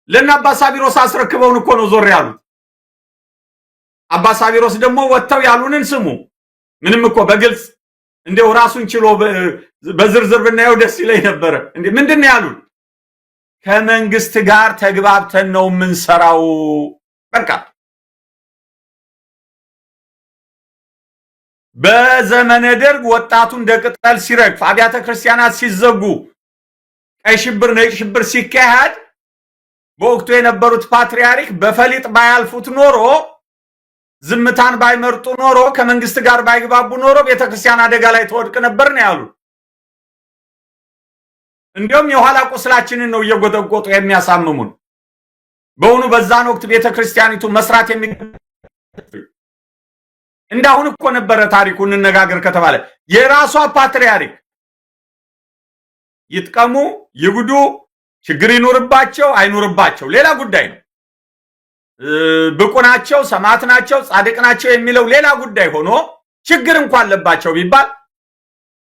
ለና አባ ሳቢሮስ አስረክበውን እኮ ነው ዞር ያሉት። አባ ሳቢሮስ ደግሞ ወጥተው ያሉንን ስሙ። ምንም እኮ በግልጽ እንደው ራሱን ችሎ በዝርዝር ብናየው ደስ ይለኝ ነበር። እንዴ ምንድነው ያሉት? ከመንግስት ጋር ተግባብተን ነው የምንሰራው። በቃ በዘመነ ደርግ ወጣቱ እንደ ቅጠል ሲረግፍ፣ አብያተ ክርስቲያናት ሲዘጉ፣ ቀይ ሽብር ነጭ ሽብር ሲካሄድ በወቅቱ የነበሩት ፓትርያርክ በፈሊጥ ባያልፉት ኖሮ ዝምታን ባይመርጡ ኖሮ ከመንግስት ጋር ባይግባቡ ኖሮ ቤተክርስቲያን አደጋ ላይ ተወድቅ ነበር ነው ያሉት። እንዲሁም የኋላ ቁስላችንን ነው እየጎተጎጡ የሚያሳምሙን። በእውኑ በዛን ወቅት ቤተክርስቲያኒቱ መስራት እንዳሁን እኮ ነበረ ታሪኩ። እንነጋገር ከተባለ የራሷ ፓትርያርክ ይጥቀሙ ይጉዱ ችግር ይኖርባቸው አይኖርባቸው ሌላ ጉዳይ ነው። ብቁ ናቸው ሰማዕት ናቸው ጻድቅ ናቸው የሚለው ሌላ ጉዳይ ሆኖ ችግር እንኳን አለባቸው ቢባል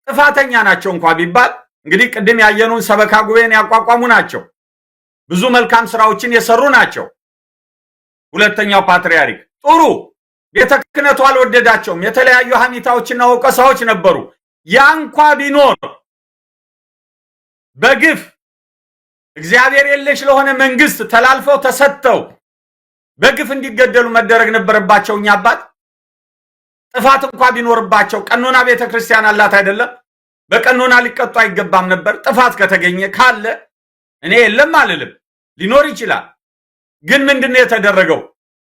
ጥፋተኛ ናቸው እንኳን ቢባል እንግዲህ ቅድም ያየኑን ሰበካ ጉባኤን ያቋቋሙ ናቸው። ብዙ መልካም ስራዎችን የሰሩ ናቸው። ሁለተኛው ፓትርያርክ ጥሩ ቤተ ክህነቱ አልወደዳቸውም። የተለያዩ ሐሜታዎችና ወቀሳዎች ነበሩ። ያ እንኳን ቢኖር በግፍ እግዚአብሔር የለሽ ለሆነ መንግስት ተላልፈው ተሰጥተው በግፍ እንዲገደሉ መደረግ ነበረባቸው። እኛ አባት ጥፋት እንኳን ቢኖርባቸው ቀኖና ቤተክርስቲያን አላት አይደለም? በቀኖና ሊቀጡ አይገባም ነበር? ጥፋት ከተገኘ ካለ እኔ የለም አልልም፣ ሊኖር ይችላል። ግን ምንድነው የተደረገው?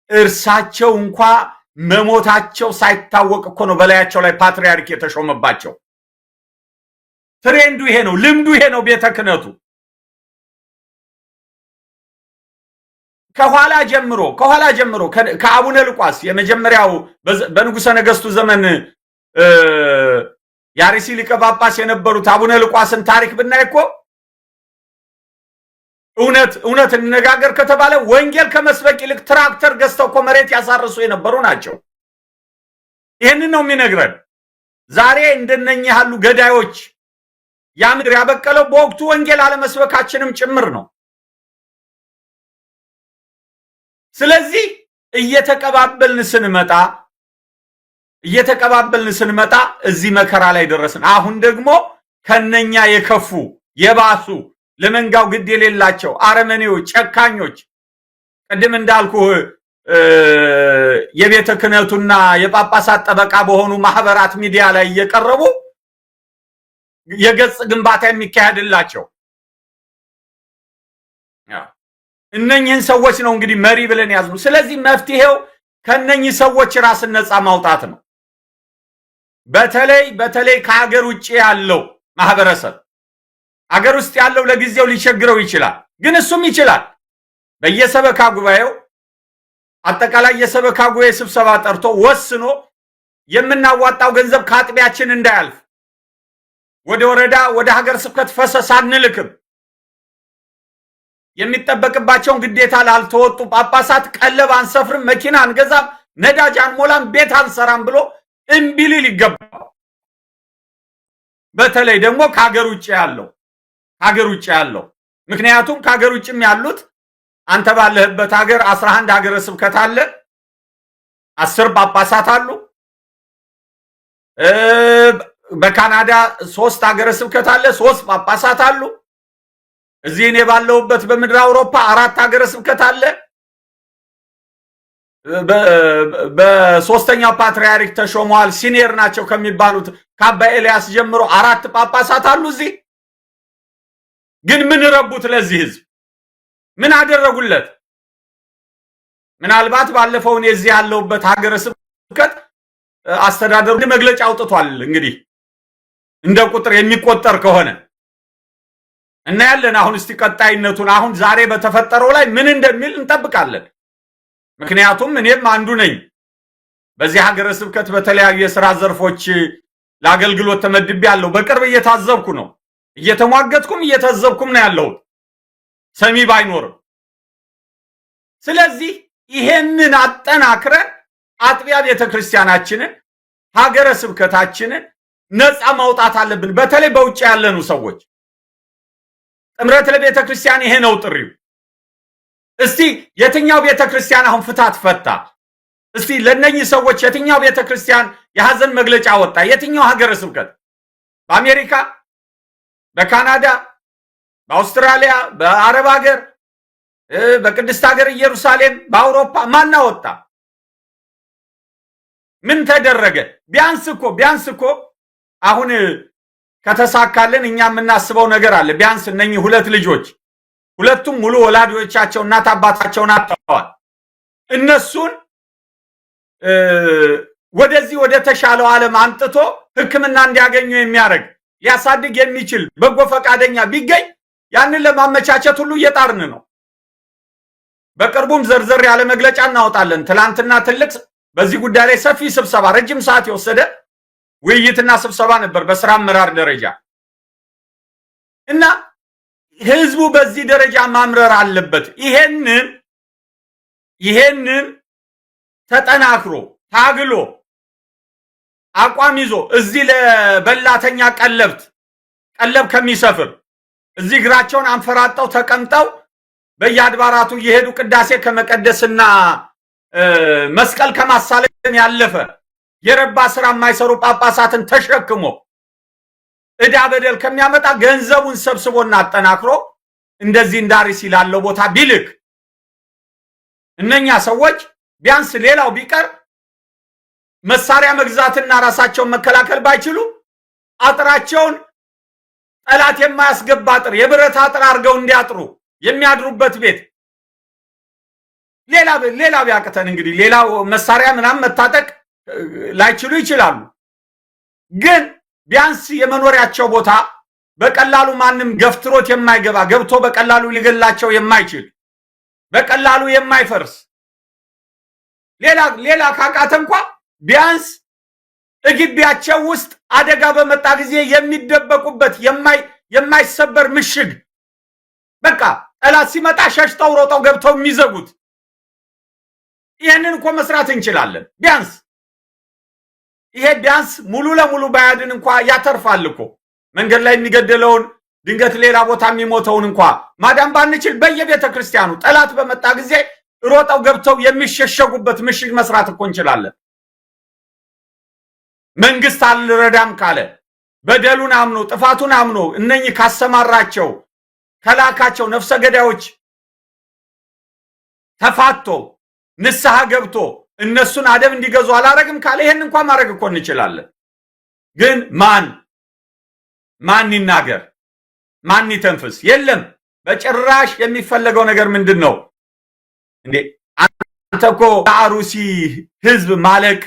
እርሳቸው እንኳን መሞታቸው ሳይታወቅ እኮ ነው በላያቸው ላይ ፓትርያርክ የተሾመባቸው። ትሬንዱ ይሄ ነው፣ ልምዱ ይሄ ነው። ቤተ ክህነቱ ከኋላ ጀምሮ ከአቡነ ሉቃስ የመጀመሪያው በንጉሠ ነገሥቱ ዘመን የአርሲ ሊቀ ጳጳስ የነበሩት አቡነ ሉቃስን ታሪክ ብናይ እኮ እውነት እንነጋገር ከተባለ ወንጌል ከመስበክ ይልቅ ትራክተር ገዝተው እኮ መሬት ያሳርሱ የነበሩ ናቸው። ይህንን ነው የሚነግረን። ዛሬ እንደነኛ ያሉ ገዳዮች ያ ምድር ያበቀለው በወቅቱ ወንጌል አለመስበካችንም ጭምር ነው። ስለዚህ እየተቀባበልን ስንመጣ እዚህ መከራ ላይ ደረስን። አሁን ደግሞ ከነኛ የከፉ የባሱ ለመንጋው ግድ የሌላቸው አረመኔዎች፣ ጨካኞች ቅድም እንዳልኩ የቤተ ክህነቱና የጳጳሳት ጠበቃ በሆኑ ማህበራት ሚዲያ ላይ እየቀረቡ የገጽ ግንባታ የሚካሄድላቸው እነኚህን ሰዎች ነው እንግዲህ መሪ ብለን ያዝኑ። ስለዚህ መፍትሄው ከነኚህ ሰዎች ራስን ነፃ ማውጣት ነው። በተለይ ከሀገር ውጭ ያለው ማህበረሰብ አገር ውስጥ ያለው ለጊዜው ሊቸግረው ይችላል፣ ግን እሱም ይችላል በየሰበካ ጉባኤው አጠቃላይ የሰበካ ጉባኤ ስብሰባ ጠርቶ ወስኖ የምናዋጣው ገንዘብ ከአጥቢያችን እንዳያልፍ ወደ ወረዳ ወደ ሀገር ስብከት ፈሰስ አንልክም፣ የሚጠበቅባቸውን ግዴታ ላልተወጡ ጳጳሳት ቀለብ አንሰፍርም፣ መኪና አንገዛም፣ ነዳጅ አንሞላም፣ ቤት አንሰራም ብሎ እምቢ ሊል ይገባል። በተለይ ደግሞ ከሀገር ውጭ ያለው ምክንያቱም ከሀገር ውጭም ያሉት አንተ ባለህበት ሀገር 11 ሀገረ ስብከት አለ፣ 10 ጳጳሳት አሉ። በካናዳ 3 ሀገረ ስብከት አለ፣ 3 ጳጳሳት አሉ። እዚህ እኔ ባለሁበት በምድር አውሮፓ 4 ሀገረ ስብከት አለ። በሶስተኛው ፓትርያርክ ተሾመዋል፣ ሲኒየር ናቸው ከሚባሉት ከአባ ኤልያስ ጀምሮ 4 ጳጳሳት አሉ። እዚህ ግን ምን ረቡት? ለዚህ ህዝብ ምን አደረጉለት? ምናልባት ባለፈው እኔ እዚህ ያለሁበት ሀገረ ስብከት አስተዳደሩ መግለጫ አውጥቷል። እንግዲህ እንደ ቁጥር የሚቆጠር ከሆነ እናያለን። አሁን እስቲ ቀጣይነቱን አሁን ዛሬ በተፈጠረው ላይ ምን እንደሚል እንጠብቃለን። ምክንያቱም እኔም አንዱ ነኝ በዚህ ሀገረ ስብከት በተለያዩ የሥራ ዘርፎች ለአገልግሎት ተመድቤ ያለው በቅርብ እየታዘብኩ ነው፣ እየተሟገትኩም እየታዘብኩም ነው ያለው ሰሚ ባይኖርም። ስለዚህ ይሄንን አጠናክረን አጥቢያ ቤተክርስቲያናችንን ሀገረ ስብከታችንን ነፃ ማውጣት አለብን። በተለይ በውጭ ያለኑ ሰዎች ጥምረት ለቤተክርስቲያን ይሄ ነው ጥሪው። እስቲ የትኛው ቤተክርስቲያን አሁን ፍታት ፈታ? እስቲ ለነኚህ ሰዎች የትኛው ቤተክርስቲያን የሐዘን መግለጫ ወጣ? የትኛው ሀገረ ስብከት? በአሜሪካ፣ በካናዳ፣ በአውስትራሊያ፣ በአረብ ሀገር፣ በቅድስት ሀገር ኢየሩሳሌም፣ በአውሮፓ ማን ወጣ? ምን ተደረገ? ቢያንስ እኮ አሁን ከተሳካልን እኛ የምናስበው ነገር አለ። ቢያንስ እነኚህ 2 ልጆች ሁለቱም ሙሉ ወላጆቻቸው እናት አባታቸውን አጥተዋል። እነሱን ወደዚህ ወደ ተሻለው ዓለም አንጥቶ ሕክምና እንዲያገኙ የሚያደርግ ሊያሳድግ የሚችል በጎ ፈቃደኛ ቢገኝ ያንን ለማመቻቸት ሁሉ እየጣርን ነው። በቅርቡም ዘርዘር ያለ መግለጫ እናወጣለን። ትላንትና ትልቅ በዚህ ጉዳይ ላይ ሰፊ ስብሰባ ረጅም ሰዓት የወሰደ ውይይትና ስብሰባ ነበር በስራ አመራር ደረጃ እና ህዝቡ በዚህ ደረጃ ማምረር አለበት። ይሄንን ተጠናክሮ ታግሎ አቋም ይዞ እዚህ ለበላተኛ ቀለብ ከሚሰፍር እዚህ እግራቸውን አንፈራጠው ተቀምጠው በየአድባራቱ እየሄዱ ቅዳሴ ከመቀደስና መስቀል ከማሳለም ያለፈ የረባ ስራ የማይሰሩ ጳጳሳትን ተሸክሞ እዳ በደል ከሚያመጣ ገንዘቡን ሰብስቦና አጠናክሮ እንደዚህ እንዳርሲ ላለው ቦታ ቢልክ እነኛ ሰዎች ቢያንስ ሌላው ቢቀር መሳሪያ መግዛትና ራሳቸውን መከላከል ባይችሉ አጥራቸውን ጠላት የማያስገባ አጥር የብረት አጥር አድርገው እንዲያጥሩ የሚያድሩበት ቤት ሌላ ቢያቅተን እንግዲህ ሌላው መሳሪያ ምናምን መታጠቅ ላይችሉ ይችላሉ። ግን ቢያንስ የመኖሪያቸው ቦታ በቀላሉ ማንም ገፍትሮት የማይገባ ገብቶ በቀላሉ ሊገላቸው የማይችል በቀላሉ የማይፈርስ ሌላ ካቃተ እንኳን ቢያንስ እግቢያቸው ውስጥ አደጋ በመጣ ጊዜ የሚደበቁበት የማይሰበር ምሽግ በቃ ጠላት ሲመጣ ሸሽተው ሮጠው ገብተው የሚዘጉት ይሄንን እኮ መስራት እንችላለን። ቢያንስ ሙሉ ለሙሉ ባያድን እንኳን ያተርፋል እኮ መንገድ ላይ የሚገደለውን ድንገት ሌላ ቦታ የሚሞተውን እንኳን ማዳን ባንችል በየቤተ ክርስቲያኑ ጠላት በመጣ ጊዜ ሮጠው ገብተው የሚሸሸጉበት ምሽግ መስራት እኮ እንችላለን። መንግስት አልረዳም ካለ በደሉን አምኖ ጥፋቱን አምኖ እነኚህ ካሰማራቸው ከላካቸው ነፍሰ ገዳዮች ተፋቶ ንስሐ ገብቶ እነሱን አደብ እንዲገዙ አላረግም ካለ ይሄን እንኳን ማድረግ እኮ እንችላለን። ግን ማን ይናገር? ማን ይተንፍስ? የለም በጭራሽ። የሚፈለገው ነገር ምንድነው እንዴ? አንተ እኮ አሩሲ ህዝብ ማለቅ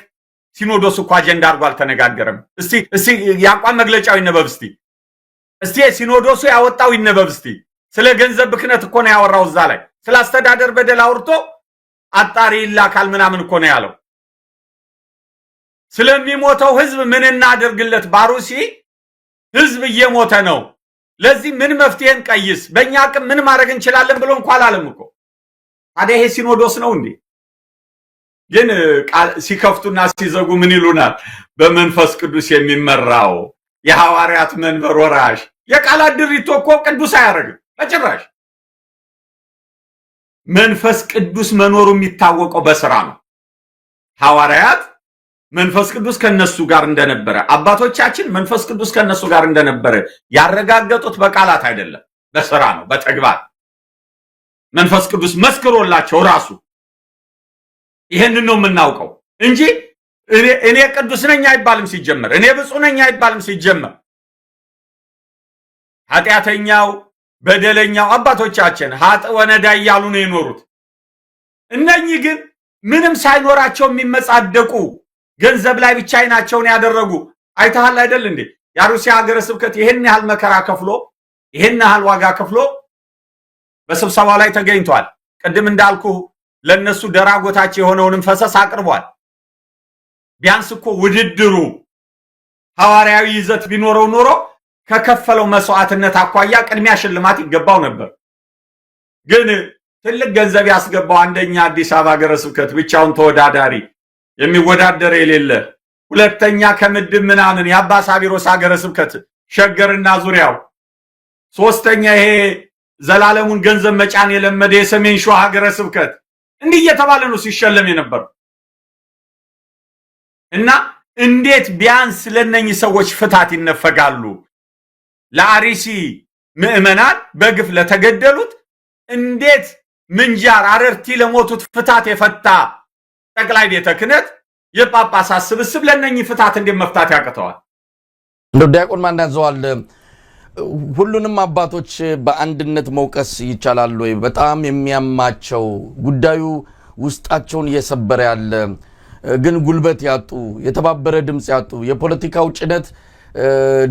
ሲኖዶስ እኮ አጀንዳ አድርጎ አልተነጋገረም። እስቲ ያቋም መግለጫው ይነበብ እስቲ። እስቲ ሲኖዶሱ ያወጣው ይነበብ እስቲ። ስለ ገንዘብ ብክነት እኮ ነው ያወራው እዛ ላይ። ስለ አስተዳደር በደል አውርቶ አጣሪ ይላካል ምናምን እኮ ነው ያለው። ስለሚሞተው ህዝብ ምን እናደርግለት? ባሩሲ ህዝብ እየሞተ ነው። ለዚህ ምን መፍትሄን ቀይስ፣ በእኛ አቅም ምን ማድረግ እንችላለን ብሎ እንኳን አላለም እኮ። ታዲያ ይሄ ሲኖዶስ ነው እንዴ? ግን ሲከፍቱና ሲዘጉ ምን ይሉናል? በመንፈስ ቅዱስ የሚመራው የሐዋርያት መንበር ወራሽ። የቃላት ድሪቶ እኮ ቅዱስ አያደርግም በጭራሽ። መንፈስ ቅዱስ መኖሩ የሚታወቀው በስራ ነው። ሐዋርያት መንፈስ ቅዱስ ከነሱ ጋር እንደነበረ፣ አባቶቻችን መንፈስ ቅዱስ ከነሱ ጋር እንደነበረ ያረጋገጡት በቃላት አይደለም፣ በስራ ነው፣ በተግባር መንፈስ ቅዱስ መስክሮላቸው ራሱ። ይሄንን ነው የምናውቀው እንጂ እኔ ቅዱስ ነኝ አይባልም ሲጀመር፣ እኔ ብፁዕ ነኝ አይባልም ሲጀመር። ኃጢአተኛው በደለኛው አባቶቻችን ሀጥ ወነዳ እያሉ ነው የኖሩት። እነኚህ ግን ምንም ሳይኖራቸው የሚመጻደቁ ገንዘብ ላይ ብቻ አይናቸውን ያደረጉ አይተሃል አይደል እንዴ? የአሩሲ ሀገረ ስብከት ይሄን ያህል መከራ ከፍሎ ይሄን ያህል ዋጋ ከፍሎ በስብሰባው ላይ ተገኝቷል። ቅድም እንዳልኩ ለነሱ ደራጎታቸው የሆነውንም ፈሰስ አቅርቧል። ቢያንስ እኮ ውድድሩ ሐዋርያዊ ይዘት ቢኖረው ኖሮ ከከፈለው መስዋዕትነት አኳያ ቅድሚያ ሽልማት ይገባው ነበር። ግን ትልቅ ገንዘብ ያስገባው አንደኛ አዲስ አበባ ሀገረ ስብከት ብቻውን ተወዳዳሪ የሚወዳደር የሌለ፣ ሁለተኛ ከምድብ ምናምን የአባ ሳቢሮስ ሀገረ ስብከት ሸገርና ዙሪያው፣ ሶስተኛ ይሄ ዘላለሙን ገንዘብ መጫን የለመደ የሰሜን ሸዋ ሀገረ ስብከት እንዲህ እየተባለ ነው ሲሸለም የነበረው። እና እንዴት ቢያንስ ለነኚህ ሰዎች ፍታት ይነፈጋሉ? ለአርሲ ምዕመናን በግፍ ለተገደሉት እንዴት ምንጃር አረርቲ ለሞቱት ፍታት የፈታ ጠቅላይ ቤተ ክህነት የጳጳሳት ስብስብ ለነኚህ ፍታት እንዴት መፍታት ያቅተዋል? እንደው ዲያቆን ማን ያዘዋል? ሁሉንም አባቶች በአንድነት መውቀስ ይቻላል ወይ? በጣም የሚያማቸው ጉዳዩ ውስጣቸውን እየሰበረ ያለ ግን ጉልበት ያጡ የተባበረ ድምጽ ያጡ የፖለቲካው ጭነት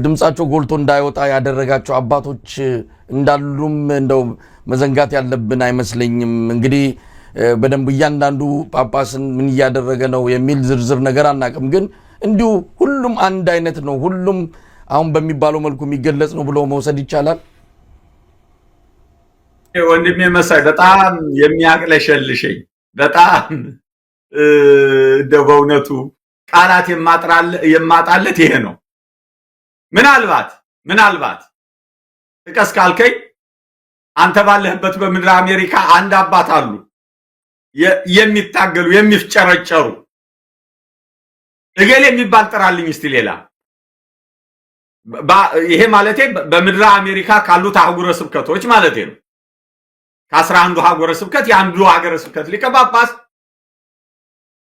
ድምጻቸው ጎልቶ እንዳይወጣ ያደረጋቸው አባቶች እንዳሉም እንደው መዘንጋት ያለብን አይመስለኝም። እንግዲህ በደንብ እያንዳንዱ ጳጳስን ምን እያደረገ ነው የሚል ዝርዝር ነገር አናቅም። ግን እንዲሁ ሁሉም አንድ አይነት ነው፣ ሁሉም አሁን በሚባለው መልኩ የሚገለጽ ነው ብሎ መውሰድ ይቻላል። ወንድሜ መሳይ በጣም የሚያቅለሸልሸኝ በጣም በእውነቱ ቃላት የማጣለት ይሄ ነው። ምናልባት ጥቀስ ካልከኝ አንተ ባለህበት በምድር አሜሪካ አንድ አባት አሉ የሚታገሉ የሚፍጨረጨሩ፣ እገሌ የሚባል ጥራልኝ እስቲ ሌላ። ይሄ ማለቴ በምድር አሜሪካ ካሉት አህጉረ ስብከቶች ማለቴ ነው። ከ11 አህጉረ ስብከት የአንዱ ሀገረ ስብከት ሊቀ ጳጳስ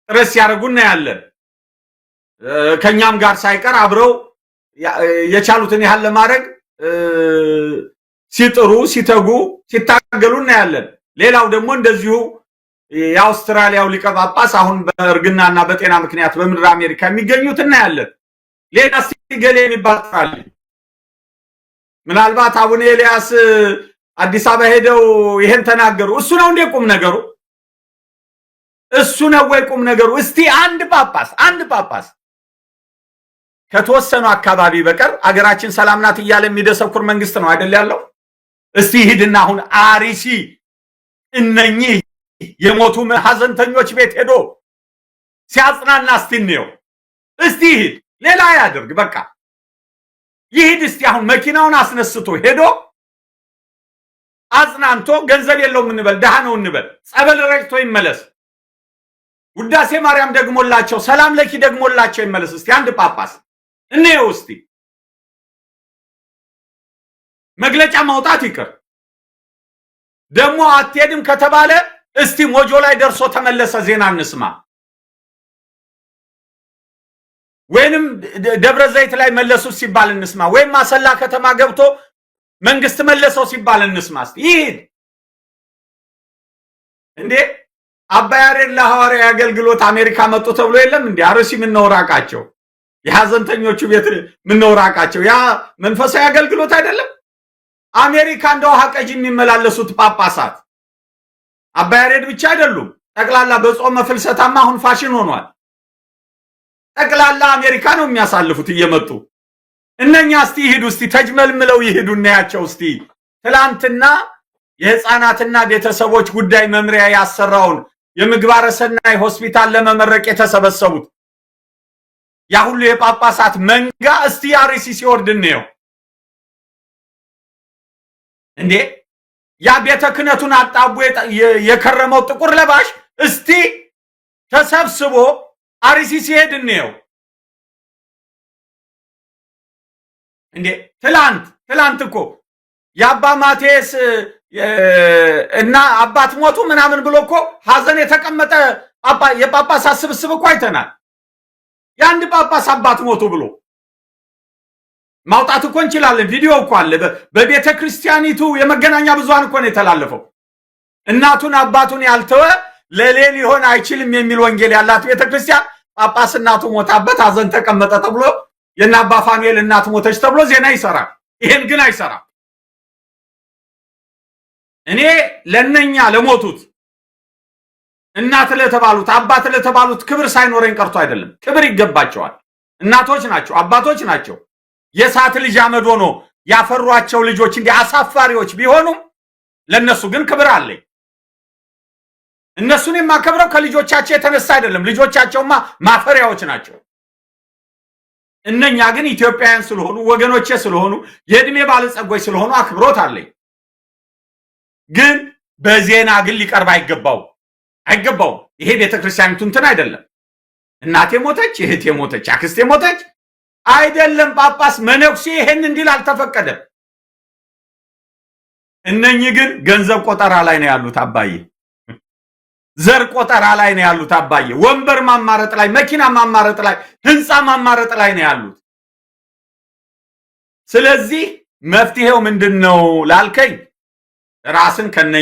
ጥረት ሲያደርጉና ያለን ከኛም ጋር ሳይቀር አብረው የቻሉትን ያህል ለማድረግ ሲጥሩ ሲተጉ ሲታገሉ እናያለን። ሌላው ደግሞ እንደዚሁ የአውስትራሊያው ሊቀ ጳጳስ አሁን በእርግናና በጤና ምክንያት በምድር አሜሪካ የሚገኙት እናያለን። ሌላ ሲገሌ የሚባል አለ። ምናልባት አቡነ ኤልያስ አዲስ አበባ ሄደው ይሄን ተናገሩ። እሱ ነው እንደ ቁም ነገሩ? እሱ ነው ወይ ቁም ነገሩ? እስቲ አንድ ጳጳስ ከተወሰኑ አካባቢ በቀር አገራችን ሰላም ናት እያለ የሚደሰኩር መንግስት ነው አይደል ያለው? እስቲ ሂድና አሁን አርሲ እነኚህ የሞቱ ሀዘንተኞች ቤት ሄዶ ሲያጽናና እስቲ እንየው። እስቲ ሂድ፣ ሌላ ያድርግ፣ በቃ ይሂድ። እስቲ አሁን መኪናውን አስነስቶ ሄዶ አጽናንቶ ገንዘብ የለውም እንበል፣ ደሃ ነው እንበል፣ ጸበል ረጭቶ ይመለስ። ውዳሴ ማርያም ደግሞላቸው፣ ሰላም ለኪ ደግሞላቸው ይመለስ። እስቲ አንድ ጳጳስ እንየው። እስቲ መግለጫ ማውጣት ይቅር፣ ደግሞ አትሄድም ከተባለ እስቲ ሞጆ ላይ ደርሶ ተመለሰ ዜና እንስማ፣ ወይንም ደብረ ዘይት ላይ መለሱ ሲባል እንስማ፣ ወይም ማሰላ ከተማ ገብቶ መንግስት መለሰው ሲባል እንስማ። እስቲ ይሄድ እንዴ! አባ ያሬድ ለሐዋርያዊ አገልግሎት አሜሪካ መጡ ተብሎ የለም እንዴ? አርሲ ምን ነው ራቃቸው? የሐዘንተኞቹ ቤት ምን ነው ራቃቸው? ያ መንፈሳዊ አገልግሎት አይደለም? አሜሪካ እንደ ውሃ ቀጅ የሚመላለሱት ጳጳሳት አባ ያሬድ ብቻ አይደሉም። ጠቅላላ በጾመ ፍልሰታማ አሁን ፋሽን ሆኗል። ጠቅላላ አሜሪካ ነው የሚያሳልፉት እየመጡ እነኛ። እስቲ ይሄዱ፣ እስቲ ተጅመልምለው ይሄዱ እናያቸው እስቲ። ትላንትና የህፃናትና ቤተሰቦች ጉዳይ መምሪያ ያሰራውን የምግባረ ሰናይ ሆስፒታል ለመመረቅ የተሰበሰቡት ያ ሁሉ የጳጳሳት መንጋ እስቲ አርሲ ሲወርድ ነው እንዴ! ያ ቤተ ክህነቱን አጣቦ የከረመው ጥቁር ለባሽ እስቲ ተሰብስቦ አርሲ ሲሄድ ነው እንዴ! ትላንት እኮ የአባ ማቴስ እና አባት ሞቱ ምናምን ብሎ እኮ ሐዘን የተቀመጠ የጳጳሳት ስብስብ እኮ አይተናል። የአንድ ጳጳስ አባት ሞቱ ብሎ ማውጣት እኮ እንችላለን። ቪዲዮ እኮ አለ በቤተ ክርስቲያኒቱ የመገናኛ ብዙሃን እኮ ነው የተላለፈው። እናቱን አባቱን ያልተወ ለሌ ሊሆን አይችልም የሚል ወንጌል ያላት ቤተ ክርስቲያን ጳጳስ እናቱ ሞታበት ሐዘን ተቀመጠ ተብሎ የእነ አባ ፋኑኤል እናት ሞተች ተብሎ ዜና ይሰራል። ይሄን ግን አይሰራም። እኔ ለነኛ ለሞቱት እናት ለተባሉት አባት ለተባሉት ክብር ሳይኖረኝ ቀርቶ አይደለም። ክብር ይገባቸዋል። እናቶች ናቸው፣ አባቶች ናቸው። የሳት ልጅ አመድ ሆኖ ያፈሯቸው ልጆች እንዲህ አሳፋሪዎች ቢሆኑም ለነሱ ግን ክብር አለኝ። እነሱን የማከብረው ከልጆቻቸው የተነሳ አይደለም። ልጆቻቸውማ ማፈሪያዎች ናቸው። እነኛ ግን ኢትዮጵያውያን ስለሆኑ ወገኖቼ ስለሆኑ የእድሜ ባለጸጎች ስለሆኑ አክብሮት አለኝ። ግን በዜና ግን ሊቀርብ አይገባውም። ይሄ ቤተክርስቲያኒቱ እንትን አይደለም። እናቴ ሞተች፣ እህቴ ሞተች፣ አክስቴ ሞተች አይደለም። ጳጳስ መነኩሴ ይሄን እንዲል አልተፈቀደም። እነኚህ ግን ገንዘብ ቆጠራ ላይ ነው ያሉት አባዬ። ዘር ቆጠራ ላይ ነው ያሉት አባዬ። ወንበር ማማረጥ ላይ፣ መኪና ማማረጥ ላይ፣ ህንፃ ማማረጥ ላይ ነው ያሉት። ስለዚህ መፍትሄው ምንድነው ላልከኝ ራስን ከነኚህ